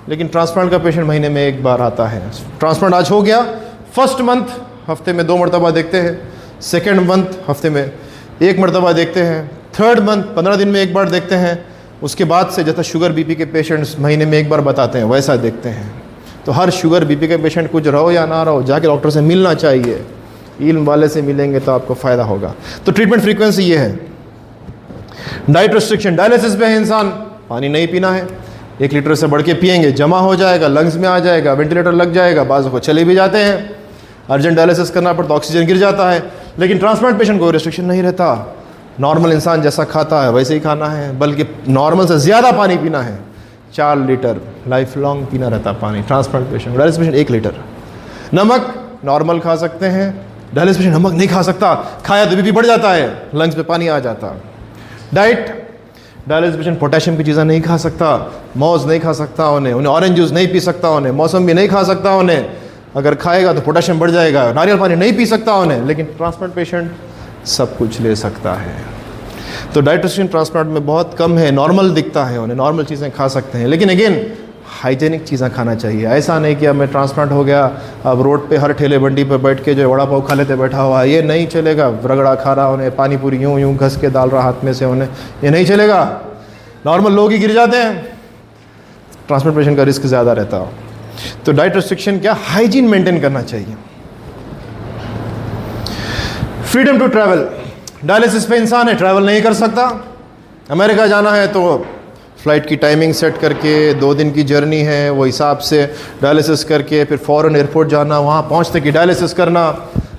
लेकिन ट्रांसप्लांट का पेशेंट महीने में 1 बार आता है। ट्रांसप्लांट आज हो गया, फर्स्ट मंथ हफ्ते में 2 मरतबा देखते हैं, सेकेंड मंथ हफ्ते में 1 मरतबा देखते हैं, थर्ड मंथ 15 दिन में 1 बार देखते हैं। उसके बाद से जैसा शुगर बीपी के पेशेंट्स महीने में 1 बार बताते हैं वैसा देखते हैं। तो हर शुगर बीपी के पेशेंट कुछ रहो या ना रहो जाके डॉक्टर से मिलना चाहिए, इल्म वाले से मिलेंगे तो आपको फ़ायदा होगा। तो ट्रीटमेंट फ्रीक्वेंसी ये है। डाइट रिस्ट्रिक्शन, डायलिसिस पे है इंसान, पानी नहीं पीना है, 1 लीटर से बढ़ के पिएंगे जमा हो जाएगा, लंग्स में आ जाएगा, वेंटिलेटर लग जाएगा, बाज़ को चले भी जाते हैं, अर्जेंट डायलिसिस करना पड़ता, ऑक्सीजन गिर जाता है। लेकिन ट्रांसप्लांट पेशेंट को रिस्ट्रिक्शन नहीं रहता, नॉर्मल इंसान जैसा खाता है वैसे ही खाना है, बल्कि नॉर्मल से ज़्यादा पानी पीना है। 4 लीटर लाइफ लॉन्ग पीना रहता पानी transplant patient. Dialysis patient 1 litre. नमक नॉर्मल खा सकते हैं, डायलिसिस पेशेंट नमक नहीं खा सकता, खाया तो बीपी बढ़ जाता है, लंग्स पे पानी आ जाता। डाइट, डायलिसिस पेशेंट पोटेशियम की चीज़ें नहीं खा सकता, मौज नहीं खा सकता, उन्हें ऑरेंज जूस नहीं पी सकता, उन्हें मौसम भी नहीं खा सकता, उन्हें अगर खाएगा तो पोटेशियम बढ़ जाएगा, नारियल पानी नहीं पी सकता उन्हें, लेकिन ट्रांसप्लांट पेशेंट सब कुछ ले सकता है। तो डाइट रिस्ट्रिक्शन ट्रांसप्लांट में बहुत कम है, नॉर्मल दिखता है, उन्हें नॉर्मल चीज़ें खा सकते हैं, लेकिन अगेन हाइजेनिक चीज़ें खाना चाहिए। ऐसा नहीं कि अब मैं ट्रांसप्लांट हो गया, अब रोड पे हर ठेले बंडी पे बैठ के जो वड़ा पाव खा लेते बैठा हुआ है, ये नहीं चलेगा। रगड़ा खा रहा उन्हें, पानी पूरी यूँ यूँ घस के डाल रहा हाथ में से उन्हें, ये नहीं चलेगा। नॉर्मल लोग ही गिर जाते हैं, ट्रांसप्लांट पेशेंट का रिस्क ज़्यादा रहता है। तो डाइट रिस्ट्रिक्शन क्या, हाइजीन मेंटेन करना चाहिए। फ्रीडम टू ट्रैवल, डायलिसिस पे इंसान है, ट्रैवल नहीं कर सकता। अमेरिका जाना है तो फ़्लाइट की टाइमिंग सेट करके 2 दिन की जर्नी है, वो हिसाब से डायलिसिस करके फिर फ़ौरन एयरपोर्ट जाना, वहाँ पहुँचते कि डायलिसिस करना।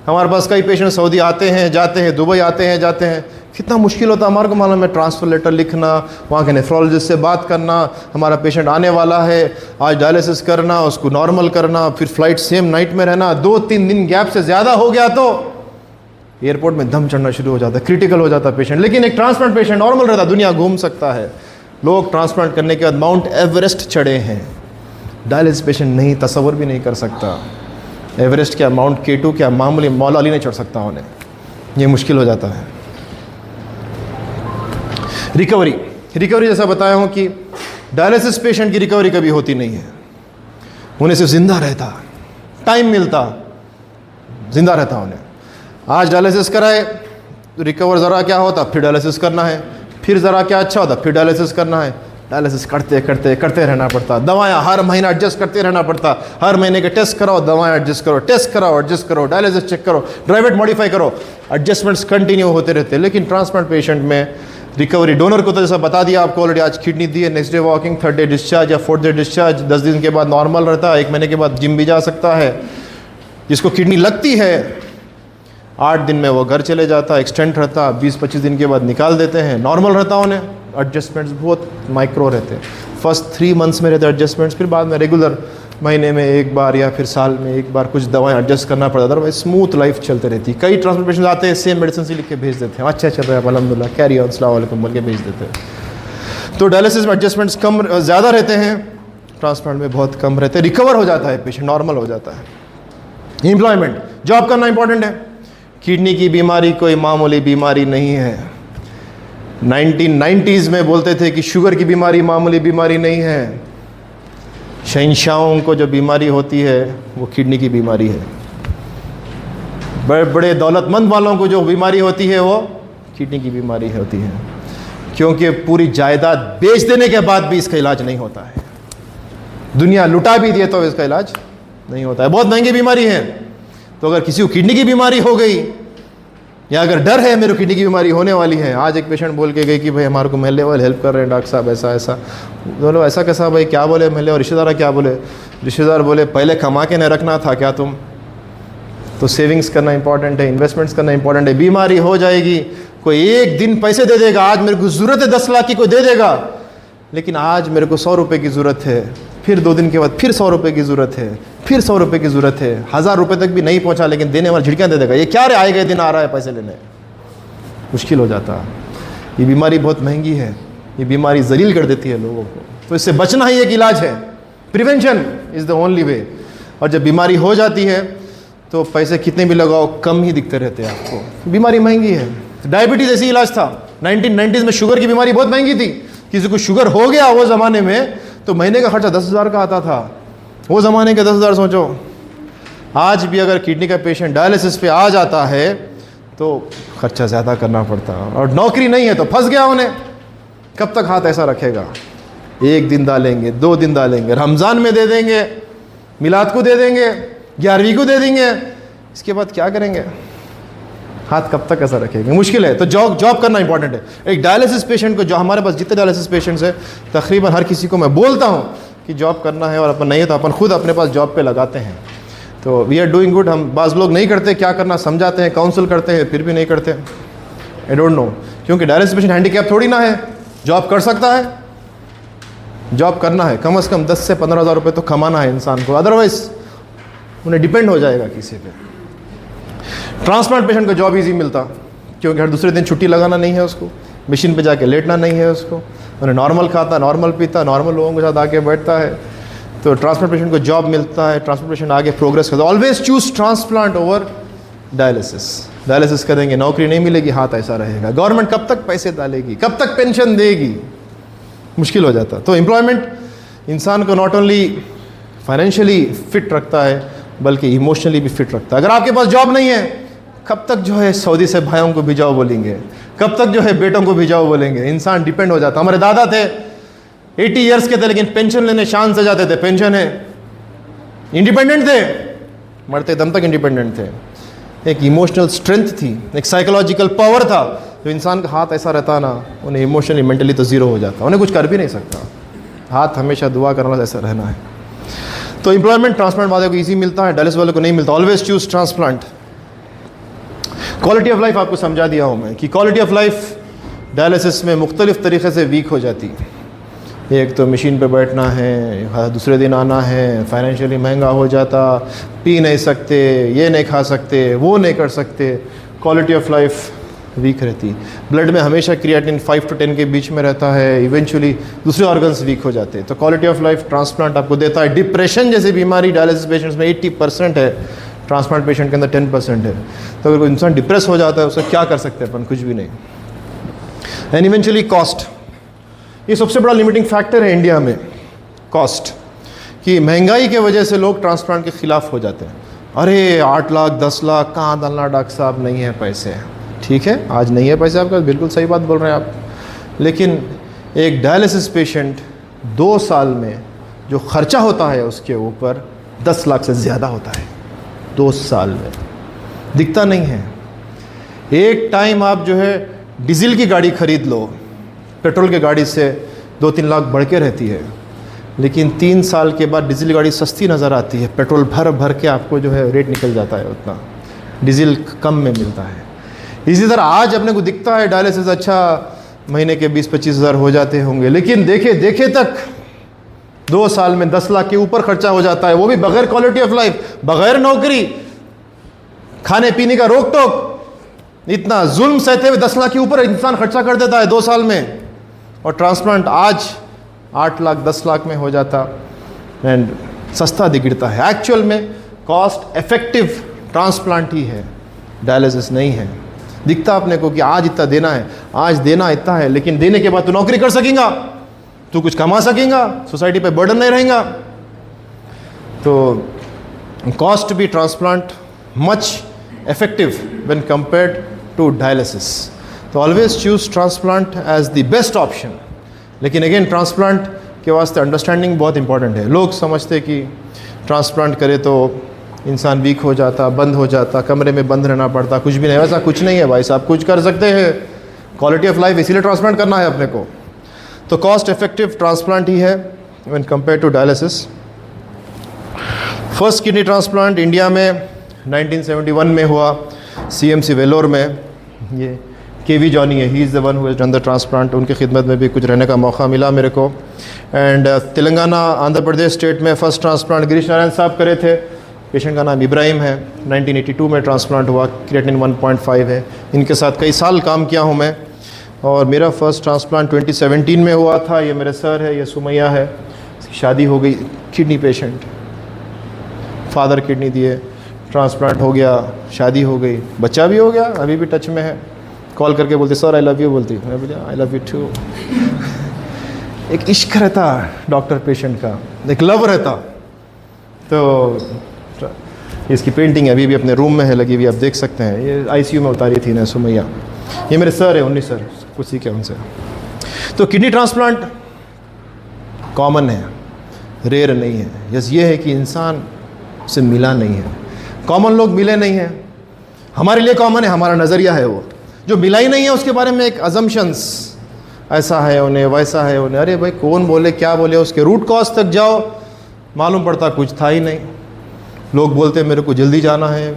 हमारे पास कई पेशेंट सऊदी आते हैं जाते हैं, दुबई आते हैं जाते हैं, कितना मुश्किल होता है हमारे को मालूम है। ट्रांसफ़र लेटर लिखना, वहाँ के नेफ्रोलॉजिस्ट से बात करना, हमारा पेशेंट आने वाला है, आज डायलिसिस करना, उसको नॉर्मल करना, फिर फ़्लाइट सेम नाइट में रहना, 2-3 दिन गैप से ज़्यादा हो गया तो एयरपोर्ट में दम चढ़ना शुरू हो जाता है, क्रिटिकल हो जाता है पेशेंट। लेकिन एक ट्रांसप्लांट पेशेंट नॉर्मल रहता, दुनिया घूम सकता है। लोग ट्रांसप्लांट करने के बाद माउंट एवरेस्ट चढ़े हैं, डायलिसिस पेशेंट नहीं, तसव्वुर भी नहीं कर सकता। एवरेस्ट क्या, माउंट K2 क्या, मामूली मौला अली नहीं चढ़ सकता उन्हें, ये मुश्किल हो जाता है। रिकवरी जैसा बताया हूँ कि डायलिसिस पेशेंट की रिकवरी कभी होती नहीं है, उन्हें सिर्फ जिंदा रहता, टाइम मिलता, जिंदा रहता उन्हें। आज डायलिसिस कराए तो रिकवर ज़रा क्या होता, फिर डायलिसिस करना है, फिर ज़रा क्या अच्छा होता, फिर डायलिसिस करना है। डायलिसिस करते रहना पड़ता, दवाएं हर महीना एडजस्ट करते रहना पड़ता, हर महीने के टेस्ट कराओ, दवाएं एडजस्ट करो, टेस्ट कराओ, एडजस्ट करो, डायलिसिस चेक करो, ड्राइवेट मॉडिफाई करो, एडजस्टमेंट्स कंटिन्यू होते रहते। लेकिन ट्रांसप्लांट पेशेंट में रिकवरी, डोनर को तो जैसा बता दिया आपको ऑलरेडी, आज किडनी दी है, next day walking, 3rd day discharge या 4th डे डिस्चार्ज, 10 दिन के बाद नॉर्मल रहता है, 1 महीने के बाद जिम भी जा सकता है। जिसको किडनी लगती है 8 दिन में वो घर चले जाता, एक्सटेंट रहता, 20-25 दिन के बाद निकाल देते हैं, नॉर्मल रहता उन्हें। एडजस्टमेंट्स बहुत माइक्रो रहते हैं, फर्स्ट 3 मंथ्स में रहते एडजस्टमेंट्स, फिर बाद में रेगुलर महीने में 1 बार या फिर साल में 1 बार कुछ दवाएं एडजस्ट करना पड़ता, अदरवाइज स्मूथ लाइफ चलते रहती। कई ट्रांसप्लांट पेशेंट आते हैं, सेम मेडिसिन से लिख के भेज देते हैं, अच्छा चल रहा है अल्हम्दुलिल्लाह, कैरी ऑन, अस्सलाम वालेकुम बोल के भेज देते हैं। तो डायलिसिस में एडजस्टमेंट्स कम ज़्यादा रहते हैं, ट्रांसप्लांट में बहुत कम रहते हैं, रिकवर हो जाता है पेशेंट, नॉर्मल हो जाता है। एम्प्लॉयमेंट, जॉब करना इंपॉर्टेंट है। किडनी की बीमारी कोई मामूली बीमारी नहीं है। 1990s में बोलते थे कि शुगर की बीमारी मामूली बीमारी नहीं है। शहंशाहों को जो बीमारी होती है वो किडनी की बीमारी है। बड़े बड़े दौलतमंद वालों को जो बीमारी होती है वो किडनी की बीमारी होती है, क्योंकि पूरी जायदाद बेच देने के बाद भी इसका इलाज नहीं होता है। दुनिया लुटा भी दिए तो इसका इलाज नहीं होता है, बहुत महंगी बीमारी है। तो अगर किसी को किडनी की बीमारी हो गई, या अगर डर है मेरे किडनी की बीमारी होने वाली है, आज एक पेशेंट बोल के गई कि भाई हमारे को महल्ले वाले हेल्प कर रहे हैं डॉक्टर साहब, ऐसा ऐसा। बोलो ऐसा कैसा भाई, क्या बोले महल्ले और रिश्तेदार क्या बोले? रिश्तेदार बोले पहले कमा के नहीं रखना था क्या तुम? तो सेविंग्स करना इंपॉर्टेंट है, इन्वेस्टमेंट्स करना इंपॉर्टेंट है। बीमारी हो जाएगी, कोई एक दिन पैसे दे देगा, आज मेरे को ज़रूरत है 10 लाख की, कोई दे देगा, लेकिन आज मेरे को 100 रुपये की ज़रूरत है, फिर 2 दिन के बाद फिर 100 रुपये की ज़रूरत है, फिर 100 रुपये की ज़रूरत है, 1000 रुपये तक भी नहीं पहुंचा, लेकिन देने वाला झिड़कियाँ दे देगा, ये क्या रे आएगा दिन आ रहा है पैसे लेने, मुश्किल हो जाता है। ये बीमारी बहुत महंगी है, ये बीमारी जलील कर देती है लोगों को, तो इससे बचना ही एक इलाज है। Prevention is the only way. और जब बीमारी हो जाती है तो पैसे कितने भी लगाओ कम ही दिखते रहते हैं आपको, बीमारी महंगी है। डायबिटीज़ ऐसी इलाज था, 1990s में शुगर की बीमारी बहुत महंगी थी। किसी को शुगर हो गया वो ज़माने में तो महीने का खर्चा 10,000 का आता था। वो ज़माने के 10,000 सोचो, आज भी अगर किडनी का पेशेंट डायलिसिस पे आ जाता है तो खर्चा ज़्यादा करना पड़ता है, और नौकरी नहीं है तो फंस गया उन्हें। कब तक हाथ ऐसा रखेगा? 1 दिन डालेंगे, 2 दिन डालेंगे, रमज़ान में दे देंगे, मिलाद को दे देंगे, 11वीं को दे देंगे, इसके बाद क्या करेंगे? हाथ कब तक ऐसा रखेंगे? मुश्किल है। तो जॉब करना इंपॉर्टेंट है। एक डायलिसिस पेशेंट को, जो हमारे पास जितने डायलिसिस पेशेंट्स हैं तकरीबन हर किसी को मैं बोलता हूँ कि जॉब करना है, और अपन नहीं है तो अपन खुद अपने पास जॉब पे लगाते हैं। तो वी आर डूइंग गुड। हम बाज़ लोग नहीं करते, क्या करना समझाते हैं, काउंसिल करते हैं, फिर भी नहीं करते। आई डोंट नो, क्योंकि डायलिसिस पेशेंट हैंडीकैप थोड़ी ना है, जॉब कर सकता है। जॉब करना है, कम से कम 10 से 15,000 रुपये तो कमाना है इंसान को, अदरवाइज उन्हें डिपेंड हो जाएगा किसी पे। ट्रांसप्लांट पेशेंट को जॉब इजी मिलता, क्योंकि हर दूसरे दिन छुट्टी लगाना नहीं है उसको, मशीन पे जाके लेटना नहीं है उसको, उन्हें नॉर्मल खाता, नॉर्मल पीता, नॉर्मल लोगों के साथ आके बैठता है। तो ट्रांसप्लांट पेशेंट को जॉब मिलता है, ट्रांसप्लांट पेशेंट आगे प्रोग्रेस करता है। Always choose transplant over dialysis. Dialysis करेंगे, नौकरी नहीं मिलेगी, हाथ ऐसा रहेगा, गवर्नमेंट कब तक पैसे डालेगी, कब तक पेंशन देगी, मुश्किल हो जाता। तो एम्प्लॉयमेंट इंसान को नॉट ओनली फाइनेंशियली फिट रखता है बल्कि इमोशनली भी फिट रखता है। अगर आपके पास जॉब नहीं है, कब तक जो है सऊदी से भाइयों को भिजाओ बोलेंगे, कब तक जो है बेटों को भिजाओ बोलेंगे, इंसान डिपेंड हो जाता। हमारे दादा थे 80 ईयर्स के थे लेकिन पेंशन लेने शान से जाते थे, पेंशन है, इंडिपेंडेंट थे, मरते दम तक इंडिपेंडेंट थे। एक इमोशनल स्ट्रेंथ थी, एक साइकोलॉजिकल पावर था। जो इंसान का हाथ ऐसा रहता ना, उन्हें इमोशनली मेंटली तो ज़ीरो हो जाता, उन्हें कुछ कर भी नहीं सकता। हाथ हमेशा दुआ करना ऐसा रहना है। तो एम्प्लॉयमेंट ट्रांसप्लांट वाले को इजी मिलता है, डायलिसिस वाले को नहीं मिलता। Always choose transplant. Quality of life आपको समझा दिया हूँ मैं कि क्वालिटी ऑफ लाइफ डायलिसिस में मुख्तलिफ तरीक़े से वीक हो जाती। एक तो मशीन पे बैठना है, दूसरे दिन आना है, फाइनेंशियली महंगा हो जाता, पी नहीं सकते, ये नहीं खा सकते, वो नहीं कर सकते, क्वालिटी ऑफ लाइफ वीक रहती। ब्लड में हमेशा क्रिएटिन 5 to 10 के बीच में रहता है, इवेंचुअली दूसरे ऑर्गन्स वीक हो जाते हैं। तो क्वालिटी ऑफ लाइफ ट्रांसप्लांट आपको देता है। डिप्रेशन जैसी बीमारी डायलिसिस पेशेंट्स में 80% है, ट्रांसप्लांट पेशेंट के अंदर 10% है। तो अगर कोई इंसान डिप्रेस हो जाता है, उससे क्या कर सकते हैं अपन, कुछ भी नहीं। एंड इवेंचुअली कॉस्ट, ये सबसे बड़ा लिमिटिंग फैक्टर है इंडिया में, कॉस्ट। कि महंगाई के वजह से लोग ट्रांसप्लांट के ख़िलाफ़ हो जाते हैं। अरे 8 लाख 10 लाख कहाँ डालना डॉक्टर साहब, नहीं है पैसे। ठीक है, आज नहीं है पैसे आपका, बिल्कुल सही बात बोल रहे हैं आप। लेकिन एक डायलिसिस पेशेंट 2 साल में जो खर्चा होता है उसके ऊपर 10 लाख से ज़्यादा होता है 2 साल में, दिखता नहीं है। एक टाइम आप जो है डीजल की गाड़ी ख़रीद लो, पेट्रोल की गाड़ी से 2-3 लाख बढ़ के रहती है, लेकिन 3 साल के बाद डीजल गाड़ी सस्ती नज़र आती है। पेट्रोल भर भर के आपको जो है रेट निकल जाता है, उतना डीजल कम में मिलता है। इसी तरह आज अपने को दिखता है डायलिसिस अच्छा महीने के 20-25 हज़ार हो जाते होंगे, लेकिन देखे देखे तक 2 साल में 10 लाख के ऊपर खर्चा हो जाता है, वो भी बगैर क्वालिटी ऑफ लाइफ, बगैर नौकरी, खाने पीने का रोक टोक। इतना जुल्म सहते हुए 10 लाख के ऊपर इंसान खर्चा कर देता है 2 साल में। और ट्रांसप्लांट आज 8 लाख 10 लाख में हो जाता एंड सस्ता दिखता है। एक्चुअल में कॉस्ट इफेक्टिव ट्रांसप्लांट ही है, डायलिसिस नहीं है। दिखता अपने को कि आज इतना देना है, आज देना इतना है, लेकिन देने के बाद तू नौकरी कर सकेगा, तू कुछ कमा सकेगा, सोसाइटी पे बर्डन नहीं रहेगा। तो कॉस्ट भी transplant much effective when compared to dialysis. तो always choose transplant as the best option. लेकिन अगेन ट्रांसप्लांट के वास्ते अंडरस्टैंडिंग बहुत इंपॉर्टेंट है। लोग समझते कि ट्रांसप्लांट करे तो इंसान वीक हो जाता, बंद हो जाता, कमरे में बंद रहना पड़ता, कुछ भी नहीं, वैसा कुछ नहीं है भाई साहब, कुछ कर सकते हैं। क्वालिटी ऑफ लाइफ इसीलिए ट्रांसप्लांट करना है अपने को। तो कॉस्ट इफेक्टिव ट्रांसप्लांट ही है when compare to dialysis. First kidney transplant India में 1971 में हुआ, CMC वेलोर में। ये KV जॉनी है, he is the one who has done the transplant. उनकी खिदमत में भी कुछ रहने का मौका मिला मेरे को। एंड तेलंगाना आंध्र प्रदेश स्टेट में फर्स्ट ट्रांसप्लांट गिरीश नारायण साहब करे थे। पेशेंट का नाम इब्राहिम है। 1982 में ट्रांसप्लांट हुआ, क्रिएटिनिन 1.5 है। इनके साथ कई साल काम किया हूँ मैं। और मेरा फर्स्ट ट्रांसप्लांट 2017 में हुआ था। ये मेरे सर है, ये सुमैया है, इसकी शादी हो गई, किडनी पेशेंट, फादर किडनी दिए, ट्रांसप्लांट हो गया, शादी हो गई, बच्चा भी हो गया, अभी भी टच में है। कॉल करके बोलते सर आई लव यू, बोलती मैं बोलिए आई लव यू टू। एक इश्क रहता डॉक्टर पेशेंट का, एक लव रहता। तो इसकी पेंटिंग अभी भी अपने रूम में है लगी हुई, आप देख सकते हैं। ये ICU में उतारी थी ना सुमैया। ये मेरे सर है, 19 सर, कुछ सीखे उनसे। तो किडनी ट्रांसप्लांट कॉमन है, रेयर नहीं है। यस ये है कि इंसान से मिला नहीं है, कॉमन लोग मिले नहीं हैं। हमारे लिए कॉमन है, हमारा नज़रिया है वो। जो मिला ही नहीं है उसके बारे में एक अजम्पशंस, ऐसा है उन्हें, वैसा है उन्हें। अरे भाई कौन बोले क्या बोले, उसके रूट कॉज तक जाओ, मालूम पड़ता कुछ था ही नहीं। लोग बोलते मेरे को जल्दी जाना है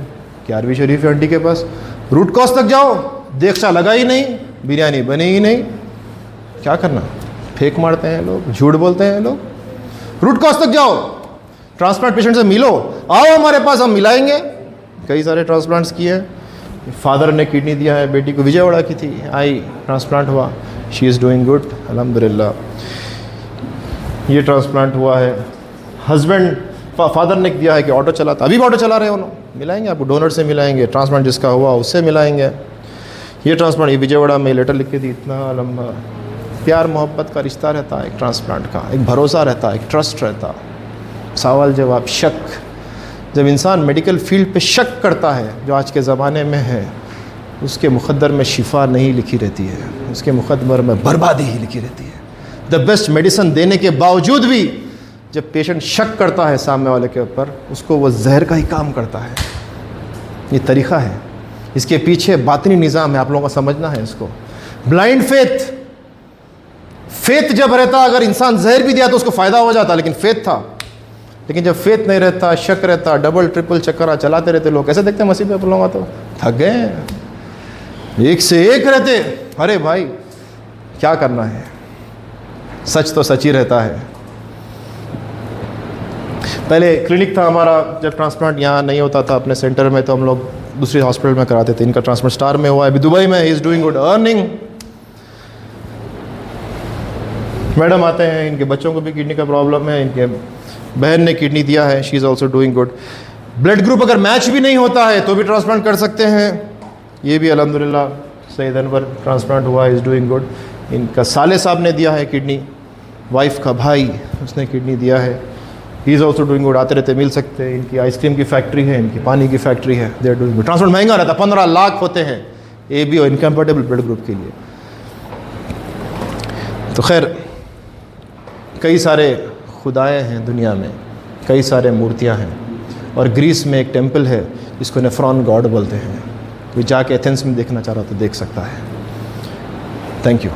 11वीं शरीफ आंटी के पास, रूट कॉज तक जाओ, देखा लगा ही नहीं, बिरयानी बनी ही नहीं, क्या करना, फेंक मारते हैं लोग, झूठ बोलते हैं लोग। रूट कॉज तक जाओ, ट्रांसप्लांट पेशेंट से मिलो, आओ हमारे पास, हम मिलाएंगे। कई सारे ट्रांसप्लांट्स किए। फादर ने किडनी दिया है, बेटी को विजयवाड़ा की थी, आई ट्रांसप्लांट हुआ, शी इज़ डूइंग गुड अल्हम्दुलिल्लाह। ये ट्रांसप्लांट हुआ है, हस्बैंड फादर ने दिया है कि ऑटो चलाता, अभी भी ऑटो चला रहे हैं उन्होंने, मिलाएंगे आपको डोनर से, मिलाएंगे ट्रांसप्लांट जिसका हुआ उससे मिलाएंगे। ये ट्रांसप्लांट, ये विजयवाड़ा में लेटर लिख के दी, इतना लंबा प्यार मोहब्बत का रिश्ता रहता है एक ट्रांसप्लांट का, एक भरोसा रहता है, एक ट्रस्ट रहता, सवाल जवाब, शक। जब इंसान मेडिकल फील्ड पे शक करता है, जो आज के ज़माने में है, उसके मुक़द्दर में शिफा नहीं लिखी रहती है, उसके मुक़द्दर में बर्बादी ही लिखी रहती है। द बेस्ट मेडिसिन देने के बावजूद भी जब पेशेंट शक करता है सामने वाले के ऊपर, उसको वो जहर का ही काम करता है। ये तरीक़ा है, इसके पीछे बातिनी निज़ाम है, आप लोगों को समझना है इसको। ब्लाइंड फेथ, फेथ जब रहता, अगर इंसान जहर भी दिया तो उसको फ़ायदा हो जाता, लेकिन फेथ था। लेकिन जब फेथ नहीं रहता, शक रहता, डबल ट्रिपल चक्कर चलाते रहते लोग। कैसे देखते हैं मसीह पे आप लोगों का, तो थक गए, एक से एक रहते। अरे भाई क्या करना है, सच तो सच ही रहता है। पहले क्लिनिक था हमारा, जब ट्रांसप्लांट यहाँ नहीं होता था अपने सेंटर में, तो हम लोग दूसरे हॉस्पिटल में कराते थे। इनका ट्रांसप्लांट स्टार में हुआ है, अभी दुबई में, he is doing good earning. Madam आते हैं, इनके बच्चों को भी किडनी का प्रॉब्लम है, इनके बहन ने किडनी दिया है, she is also doing good. Blood group अगर मैच भी नहीं होता है तो भी ट्रांसप्लांट कर सकते हैं। ये भी अल्हम्दुलिल्लाह सईद अनवर ट्रांसप्लांट हुआ, इज़ डूइंग गुड। इनका साले साहब ने दिया है किडनी, वाइफ का भाई उसने किडनी दिया है, he is also doing good. आते रहते, मिल सकते हैं। इनकी आइसक्रीम की फैक्ट्री है, इनकी पानी की फैक्ट्री है, they are doing good. Transplant महंगा रहता, 15 लाख होते हैं AB और इनकम्पेटेबल ब्लड ग्रुप के लिए। तो खैर, कई सारे खुदाएँ हैं दुनिया में, कई सारे मूर्तियाँ हैं, और ग्रीस में एक टेम्पल है जिसको नेफ्रॉन गॉड बोलते हैं। कोई जाके एथेंस में देखना चाह रहा तो देख सकता है। Thank you.